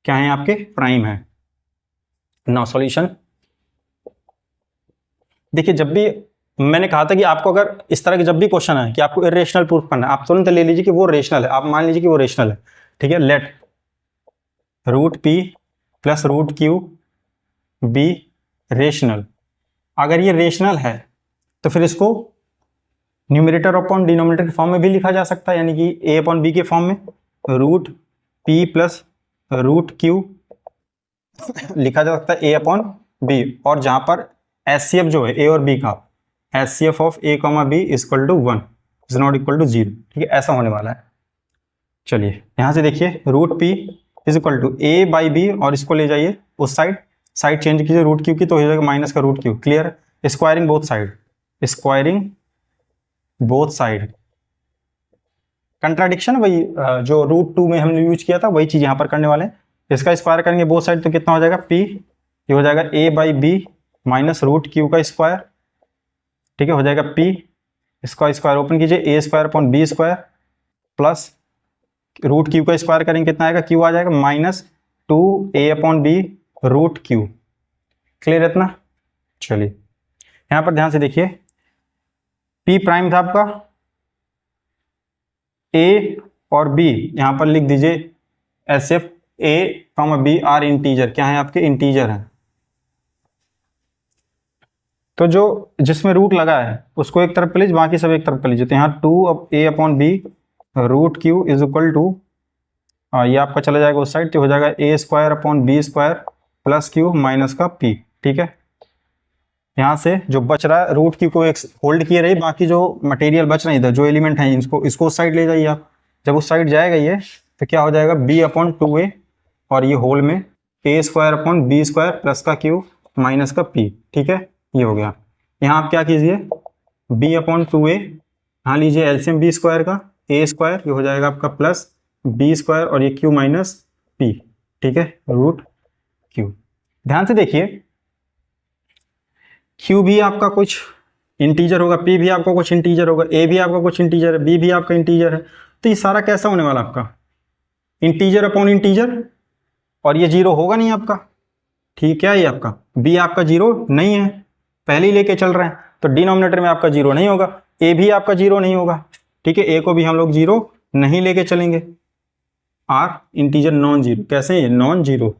क्या है, आपके प्राइम है। Now solution. देखिए जब भी मैंने कहा था कि आपको अगर इस तरह के जब भी क्वेश्चन है कि आपको इरेशनल प्रूफ करना है, आप तुरंत ले लीजिए कि वो रेशनल है, आप मान लीजिए कि वो रेशनल है, ठीक है। Let root P plus root Q be rational. अगर ये रेशनल है तो फिर इसको न्यूमरेटर अपॉन डिनोमिनेटर के फॉर्म में भी लिखा जा सकता है, यानी कि ए अपॉन बी के फॉर्म में root P plus root Q लिखा जा सकता है ए अपॉन बी। और जहां पर एचसीएफ जो है ए और बी का, HCF of A comma B equal to 1 is not equal to 0, ठीक है, ऐसा होने वाला है। चलिए यहां से देखिए root P is equal to A by B, और इसको ले जाइए उस साइड चेंज कीजिए रूट क्यू की, तो हो जाएगा माइनस का root Q. Clear. Squaring both side, squaring both side. Contradiction वही जो रूट 2 में हमने यूज किया था वही चीज यहां पर करने वाले हैं। इसका स्क्वायर करेंगे बोथ साइड तो कितना हो जाएगा, पी ये हो जाएगा a by b minus root q का स्क्वायर, ठीक है, हो जाएगा पी। इसका स्क्वायर ओपन कीजिए, a square upon B square plus root q का स्क्वायर करेंगे कितना आएगा, क्यू आ जाएगा minus 2a upon b root Q. Clear है इतना। चलिए यहां पर ध्यान से देखिए, p प्राइम था आपका, a और b यहां पर लिख दीजिए एस एफ A comma B are integer, क्या है आपके इंटीजर है। तो जो जिसमें रूट लगा है उसको एक तरफ पे लीजिए, बाकी सब एक तरफ पे लीजिए। तो यहाँ 2a upon b root Q is equal to, ये आपका चला जाएगा उस साइड, तो हो जाएगा a square upon B square plus q minus का पी, ठीक है। यहाँ से जो बच रहा है रूट क्यू को एक होल्ड किए रही, बाकी जो मटेरियल बच रही है जो एलिमेंट है इसको उस साइड ले जाइए आप। जब उस साइड जाएगा ये तो क्या हो जाएगा बी अपॉन 2a, और ये होल में a square upon B square plus का क्यू माइनस का पी, ठीक है, ये हो गया। यहाँ आप क्या कीजिए, b अपॉन 2a, यहाँ लीजिए एलसीएम बी स्क्वायर का, ए स्क्वायर ये हो जाएगा आपका प्लस बी स्क्वायर और ये क्यू माइनस पी, ठीक है, रूट क्यू। ध्यान से देखिए क्यू भी आपका कुछ इंटीजर होगा, पी भी आपका कुछ इंटीजर होगा, ए भी आपका कुछ इंटीजर है, बी भी आपका इंटीजर है। तो ये सारा कैसा होने वाला आपका इंटीजर अपॉन इंटीजर, और ये जीरो होगा नहीं आपका, ठीक है। ये आपका बी आपका जीरो नहीं है, पहले ही लेके चल रहे हैं, तो डिनोमिनेटर में आपका जीरो नहीं होगा, ए भी आपका जीरो नहीं होगा, ठीक है, ए को भी हम लोग जीरो नहीं लेके चलेंगे। आर इंटीजर नॉन जीरो, कैसे ये नॉन जीरो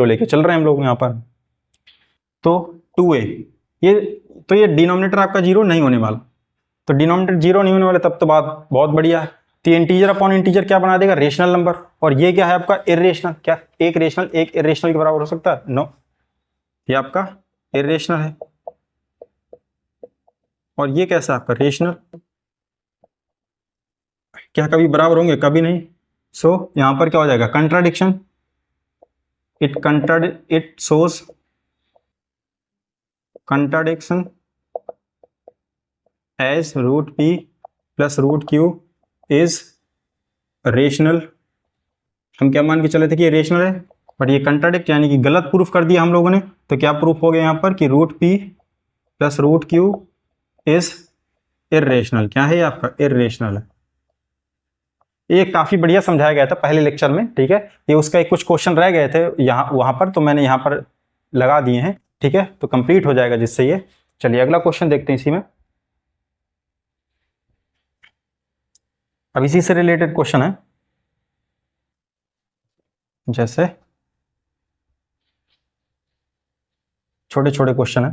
लेके चल रहे हैं हम लोग यहाँ पर। तो 2a ये डिनोमिनेटर आपका जीरो नहीं होने वाला, तो डिनोमिनेटर जीरो नहीं होने वाला, तब तो बात बहुत बढ़िया है। तो इंटीजर अपॉन इंटीजर क्या बना देगा, रेशनल नंबर। और ये क्या है आपका इरेशनल, क्या एक रेशनल एक इरेशनल के बराबर हो सकता है, नो, ये आपका इरेशनल है। और ये कैसा आपका रेशनल, क्या कभी बराबर होंगे, कभी नहीं। सो यहां पर क्या हो जाएगा contradiction, it shows contradiction as root P plus root Q is rational. हम क्या मान के चले थे कि ये रेशनल है, बट ये कंट्राडिक्ट यानी कि गलत प्रूफ कर दिया हम लोगों ने। तो क्या प्रूफ हो गया यहाँ पर कि root P plus root Q is irrational, क्या है ये आपका इरेशनल है। ये काफी बढ़िया समझाया गया था पहले लेक्चर में, ठीक है। ये उसका एक कुछ क्वेश्चन रह गए थे यहाँ वहां पर, तो मैंने यहाँ पर लगा दिए हैं, ठीक है, तो कंप्लीट हो जाएगा जिससे ये। चलिए अगला क्वेश्चन देखते हैं इसी में। अब इसी से रिलेटेड क्वेश्चन है, जैसे छोटे छोटे क्वेश्चन है।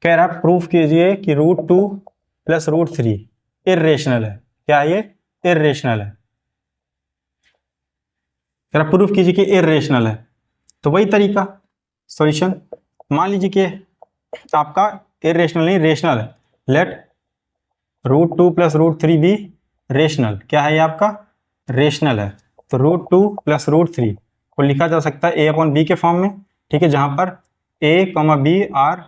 कह रहा प्रूफ कीजिए कि रूट 2 प्लस रूट 3 इरेशनल है, क्या ये इरेशनल है। कह रहा प्रूफ कीजिए कि इरेशनल है। तो वही तरीका सॉल्यूशन, मान लीजिए कि आपका इरेशनल नहीं रेशनल है, लेट रूट 2 प्लस रूट 3 भी रेशनल, क्या है ये आपका रेशनल है। तो रूट 2 प्लस रूट 3 को लिखा जा सकता है ए अपॉन बी के फॉर्म में, ठीक है, जहां पर a comma B are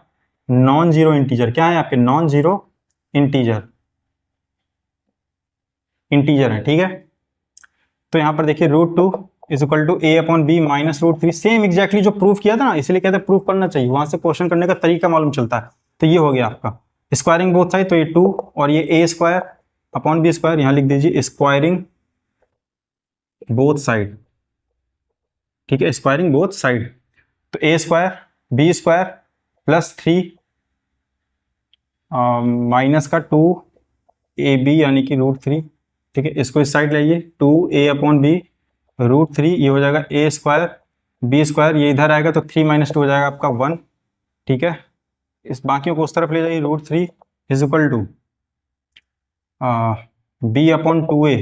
non zero integer, क्या है आपके नॉन जीरो इंटीजर है, ठीक है। तो यहां पर देखिए root 2 is equal to A upon B minus root 3, same exactly जो प्रूफ किया था ना, इसलिए कहते हैं प्रूफ करना चाहिए, वहां से क्वेश्चन करने का तरीका मालूम चलता है। तो ये हो गया आपका स्क्वायरिंग बोथ साइड, तो ये 2 और ये ए स्क्वायर अपॉन बी स्क्वायर, यहाँ लिख दीजिए स्क्वायरिंग बोथ साइड, ठीक है, स्क्वायरिंग बोथ साइड। तो a square b square plus 3 minus का 2 ए बी यानी कि √3, ठीक है, इसको इस साइड लाइए, 2a अपॉन बी √3, ये हो जाएगा ए स्क्वायर बी स्क्वायर, ये इधर आएगा तो 3 - 2 हो जाएगा आपका 1, ठीक है। इस बाकियों को उस तरफ ले जाइए, √3 is equal to b upon 2a,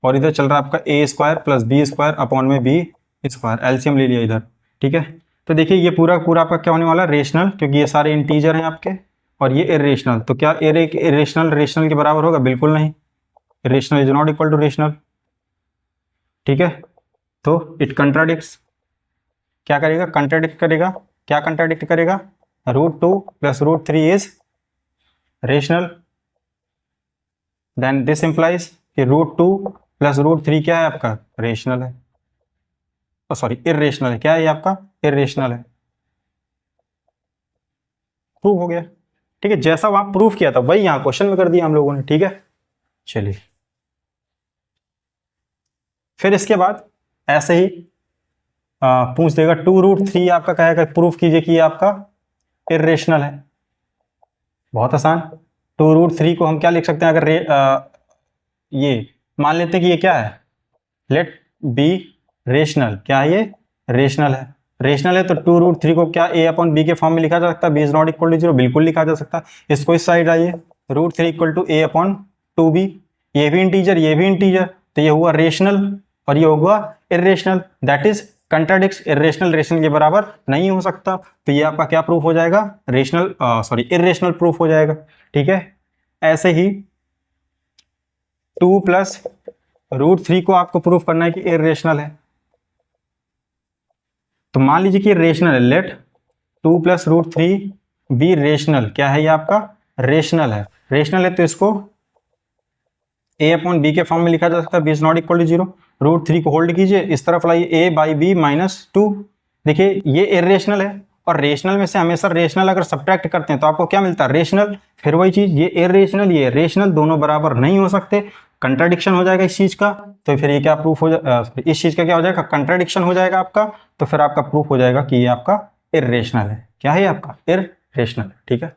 और इधर चल रहा है आपका a square plus b square upon में बी स्क्वायर, एलसीएम ले लिया इधर, ठीक है। तो देखिए ये पूरा पूरा आपका क्या होने वाला है, रेशनल, क्योंकि ये सारे इंटीजर हैं आपके, और ये इरेशनल, तो क्या इरेशनल रेशनल के बराबर होगा? बिल्कुल नहीं, rational is not equal to rational, ठीक है। तो इट कंट्राडिक्ट्स, क्या करेगा? कंट्राडिक्ट करेगा। क्या कंट्राडिक्ट करेगा? √2 plus √3 is rational, then this implies कि √2 प्लस √3 क्या है आपका? रेशनल है, सॉरी इरेशनल है। क्या है ये आपका? इरेशनल है। प्रूव हो गया, ठीक है। जैसा वहां प्रूफ किया था वही यहाँ क्वेश्चन में कर दिया हम लोगों ने, ठीक है। चलिए फिर इसके बाद ऐसे ही पूछ देगा 2√3 आपका कहेगा प्रूफ कीजिए कि ये आपका इरेशनल है। बहुत आसान, 2√3 को हम क्या लिख सकते हैं? अगर ये मान लेते हैं कि ये क्या है, लेट बी रेशनल, क्या है ये? रेशनल है। रेशनल है तो 2√3 को क्या a अपॉन बी के फॉर्म में लिखा जा सकता है? b is not equal to 0, बिल्कुल लिखा जा सकता है। इसको इस साइड आइए, √3 equal to a upon 2b, ये भी इंटीजर ये भी इंटीजर, तो ये हुआ रेशनल और ये हुआ irrational, that is contradicts. Irrational rational के बराबर नहीं हो सकता, तो ये आपका क्या प्रूफ हो जाएगा? रेशनल सॉरी इरेशनल प्रूफ हो जाएगा, ठीक है। ऐसे ही 2 प्लस √3 को आपको प्रूफ करना है कि इरेशनल है, तो मान लीजिए कि रेशनल है, लेट 2 प्लस √3 बी रेशनल। क्या है ये आपका? रेशनल है। रेशनल है तो इसको a अपॉन बी के फॉर्म में लिखा जा सकता है, b is not equal to 0। √3 को होल्ड कीजिए, इस तरफ लाइए a बाई बी -2। देखिए ये इरेशनल है, और रेशनल में से हमेशा रेशनल अगर सब्ट्रैक्ट करते हैं तो आपको क्या मिलता है? रेशनल। फिर वही चीज, ये इरेशनल ये रेशनल दोनों बराबर नहीं हो सकते, कंट्राडिक्शन हो जाएगा इस चीज का। तो फिर ये क्या प्रूफ हो जाएगा? इस चीज का क्या हो जाएगा? कंट्राडिक्शन हो जाएगा आपका। तो फिर आपका प्रूफ हो जाएगा कि ये आपका इरेशनल है। क्या है आपका? इरेशनल, ठीक है।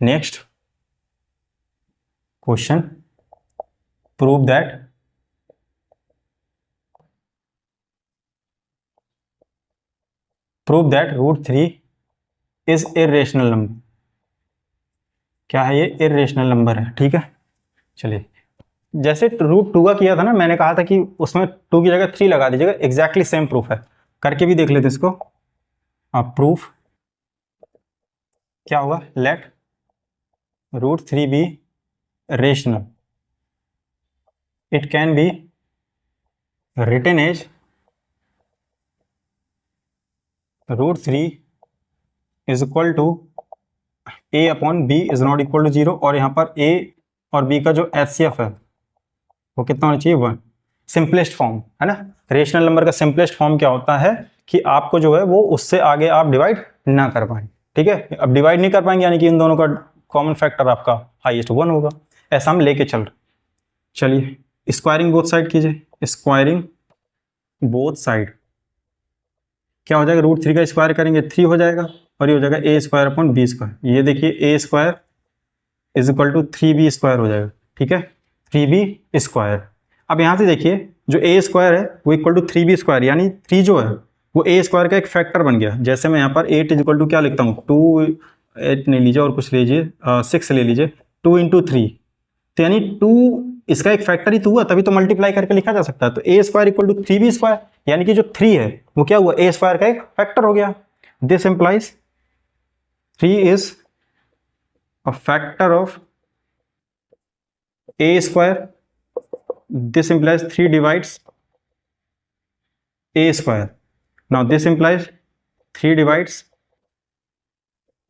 Next question, prove that √3 is irrational number. क्या है ये? इरेशनल नंबर है, ठीक है। चलिए जैसे √2 का किया था ना, मैंने कहा था कि उसमें 2 की जगह 3 लगा दीजिएगा, एग्जैक्टली सेम प्रूफ है। करके भी देख लेते इसको। आप प्रूफ क्या होगा? Let √3 be rational, it can be written as √3 is equal to a upon b is not equal to 0, और यहाँ पर a और b का जो HCF है वो कितना होना चाहिए? 1। सिंपलेस्ट फॉर्म है ना। रेशनल नंबर का सिंपलेस्ट फॉर्म क्या होता है कि आपको जो है वो उससे आगे आप डिवाइड ना कर पाए, ठीक है। अब डिवाइड नहीं कर पाएंगे यानी कि इन दोनों का कॉमन फैक्टर आपका हाईएस्ट 1 होगा, ऐसा हम लेके चल रहे। चलिए स्क्वायरिंग बोथ साइड कीजिए, स्क्वायरिंग बोथ साइड क्या हो जाएगा? √3 का स्क्वायर करेंगे 3 हो जाएगा, और ये हो जाएगा a square upon B square. ये देखिए a square is equal to 3b square हो जाएगा, ठीक है, 3b स्क्वायर। अब यहाँ से देखिए जो a स्क्वायर है वो इक्वल टू 3b स्क्वायर, यानी 3 जो है वो a स्क्वायर का एक फैक्टर बन गया। जैसे मैं यहाँ पर 8 इज इक्वल टू क्या लिखता हूँ? 8 नहीं लीजिए और कुछ लीजिए, 6 ले लीजिए, 2 × 3, तो यानी 2 इसका एक फैक्टर ही तो हुआ, तभी तो मल्टीप्लाई करके लिखा जा सकता है। तो a square equal to 3b square, यानी कि जो 3 है वो क्या हुआ? a स्क्वायर का एक फैक्टर हो गया। This implies 3 is a factor of a square, this implies 3 divides a square. Now this implies 3 divides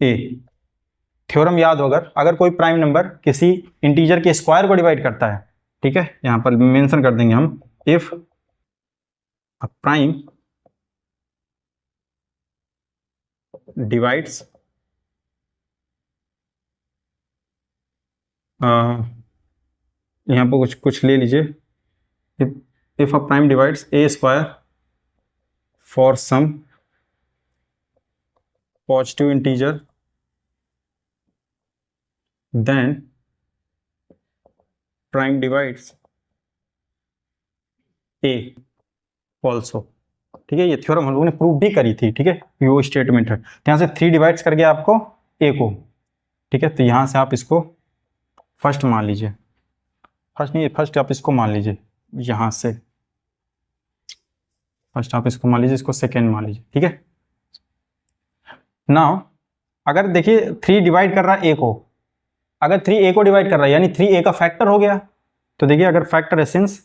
a. Theorem याद हो, अगर कोई प्राइम नंबर किसी इंटीजर के स्क्वायर को डिवाइड करता है, ठीक है, यहां पर मेंशन कर देंगे हम, इफ अ प्राइम डिवाइड्स यहाँ पर कुछ ले लीजिए, if a prime divides A square for some positive integer then prime divides A also. ठीक है, ये थ्योरम हम लोगों ने प्रूव भी करी थी। ठीक है, ये वो स्टेटमेंट है। तो यहाँ से 3 डिवाइड्स कर गया आपको ए को। ठीक है, तो यहाँ से आप इसको फर्स्ट मान लीजिए, फर्स्ट नहीं, फर्स्ट आप इसको मान लीजिए, यहाँ से फर्स्ट आप इसको मान लीजिए, इसको सेकेंड मान लीजिए। ठीक है, नाउ अगर देखिए 3 डिवाइड कर रहा है ए को, अगर 3 ए को डिवाइड कर रहा है यानी 3 ए का फैक्टर हो गया। तो देखिए अगर फैक्टर है since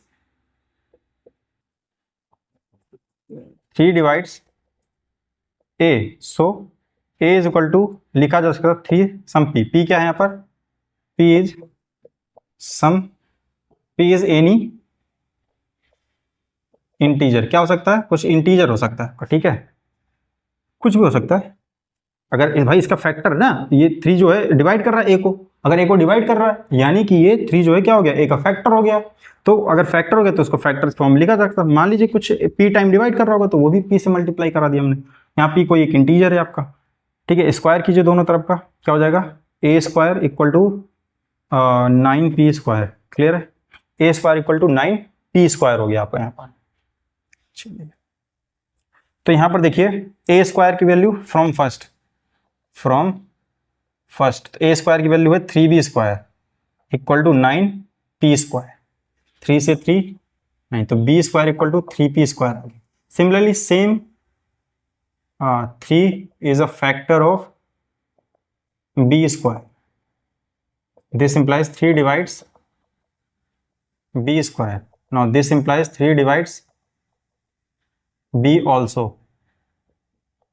3 divides A, so A is equal to लिखा जा सकता है 3 सम पी। पी क्या है यहाँ पर? P is some, P is any integer. क्या हो सकता है? कुछ इंटीजर हो सकता है। ठीक है, कुछ भी हो सकता है। अगर भाई इसका फैक्टर ना, ये 3 जो है डिवाइड कर रहा है ए को, अगर ए को डिवाइड कर रहा है यानी कि ये 3 जो है क्या हो गया? ए का फैक्टर हो गया। तो अगर फैक्टर हो गया तो उसको फैक्टर फॉर्म लिखा जा सकता है। मान लीजिए कुछ पी टाइम डिवाइड कर रहा होगा तो वो भी पी से मल्टीप्लाई करा दिया हमने। यहाँ पी कोई एक इंटीजर है आपका। ठीक है, स्क्वायर कीजिए दोनों तरफ का, क्या हो जाएगा? A square equal to 9p square. Clear है? A square equal to 9p square हो गया आपका यहाँ पर। चलिए, तो यहाँ पर देखिए ए स्क्वायर की वैल्यू फ्रॉम फर्स्ट तो ए स्क्वायर की वैल्यू है 3b square equal to 9p square. 3 से 3 नहीं, तो b square equal to 3p square आ गया। Similarly same 3 is a factor of b square. This implies 3 divides b square. Now this implies 3 divides b also.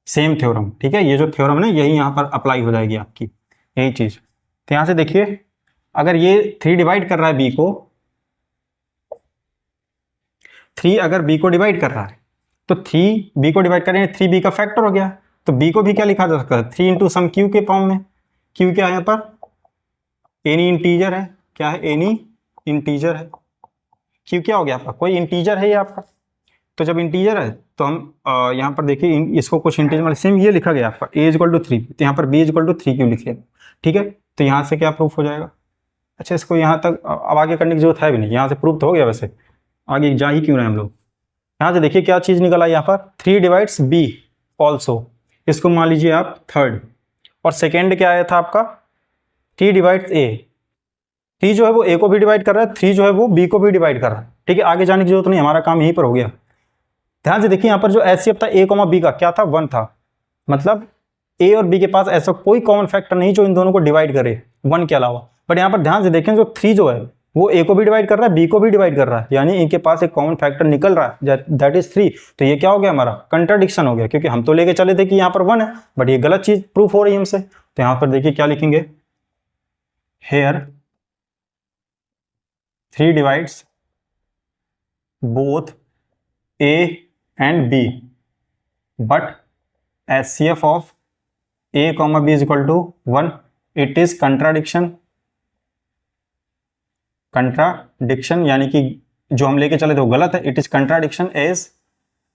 Same theorem. ठीक है, ये जो थ्योरम है ना यही यहाँ पर अप्लाई हो जाएगी आपकी, यही चीज। तो यहाँ से देखिए अगर ये 3 डिवाइड कर रहा है b को, 3 अगर b को डिवाइड कर रहा है तो 3 b को डिवाइड कर रहे हैं, 3 b का फैक्टर हो गया। तो b को भी क्या लिखा जा सकता है? 3 इंटू सम q के फॉर्म में। q क्या है यहाँ पर? एनी इंटीजर है। क्या है? एनी इंटीजर है। क्यों क्या हो गया आपका? कोई इंटीजर है ये आपका। तो जब इंटीजर है तो हम यहाँ पर देखिए इसको कुछ इंटीजर मतलब सेम ये लिखा गया आपका a इक्वल टू 3, तो यहाँ पर b इक्वल टू 3 क्यों लिख लिया? ठीक है, तो यहाँ से क्या प्रूफ हो जाएगा? अच्छा, इसको यहाँ तक अब आगे करने की जरूरत है भी नहीं, यहाँ से प्रूफ तो हो गया। वैसे आगे जा ही क्यों रहे हम लोग? यहाँ से देखिए क्या चीज़ निकल आई यहाँ पर? 3 डिवाइड्स b ऑल्सो, इसको मान लीजिए आप थर्ड। और सेकेंड क्या आया था आपका? 3 डिवाइड्स a। 3 जो है वो a को भी डिवाइड कर रहा है, 3 जो है वो b को भी डिवाइड कर रहा है। ठीक है, आगे जाने की जरूरत नहीं, हमारा काम यहीं पर हो गया। ध्यान से देखिए यहाँ पर जो एचसीएफ था a, b का क्या था? 1 था। मतलब a और b के पास ऐसा कोई कॉमन फैक्टर नहीं जो इन दोनों को डिवाइड करे 1 के अलावा। बट यहाँ पर ध्यान से देखें जो 3 जो है वो a को भी डिवाइड कर रहा है, b को भी डिवाइड कर रहा है, यानी इनके पास एक कॉमन फैक्टर निकल रहा है, दैट इज 3। तो ये क्या हो गया? हमारा कंट्राडिक्शन हो गया, क्योंकि हम तो लेके चले थे कि यहाँ पर 1 है, बट ये गलत चीज प्रूफ हो रही है हमसे। तो यहाँ पर देखिए क्या लिखेंगे? Here 3 divides both a and b, but HCF of a comma b is equal to 1. It is contradiction यानी कि जो हम लेके चले थे वो गलत है। It is contradiction as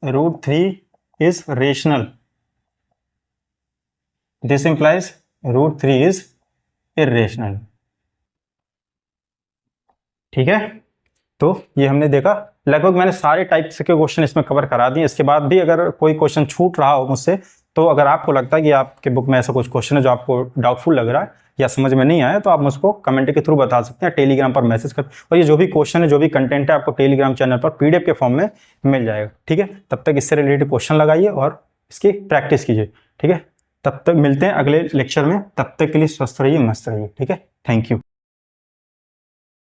√3 is rational. This implies √3 is irrational. ठीक है, तो ये हमने देखा। लगभग मैंने सारे टाइप्स के क्वेश्चन इसमें कवर करा दिए। इसके बाद भी अगर कोई क्वेश्चन छूट रहा हो मुझसे, तो अगर आपको लगता है कि आपके बुक में ऐसा कुछ क्वेश्चन है जो आपको डाउटफुल लग रहा है या समझ में नहीं आया, तो आप मुझको कमेंट के थ्रू बता सकते हैं, टेलीग्राम पर मैसेज कर। और ये जो भी क्वेश्चन है, जो भी कंटेंट है, आपको टेलीग्राम चैनल पर PDF के फॉर्म में मिल जाएगा। ठीक है, तब तक इससे रिलेटेड क्वेश्चन लगाइए और इसकी प्रैक्टिस कीजिए। ठीक है, तब तक मिलते हैं अगले लेक्चर में। तब तक के लिए स्वस्थ रहिए, मस्त रहिए। ठीक है, थैंक यू।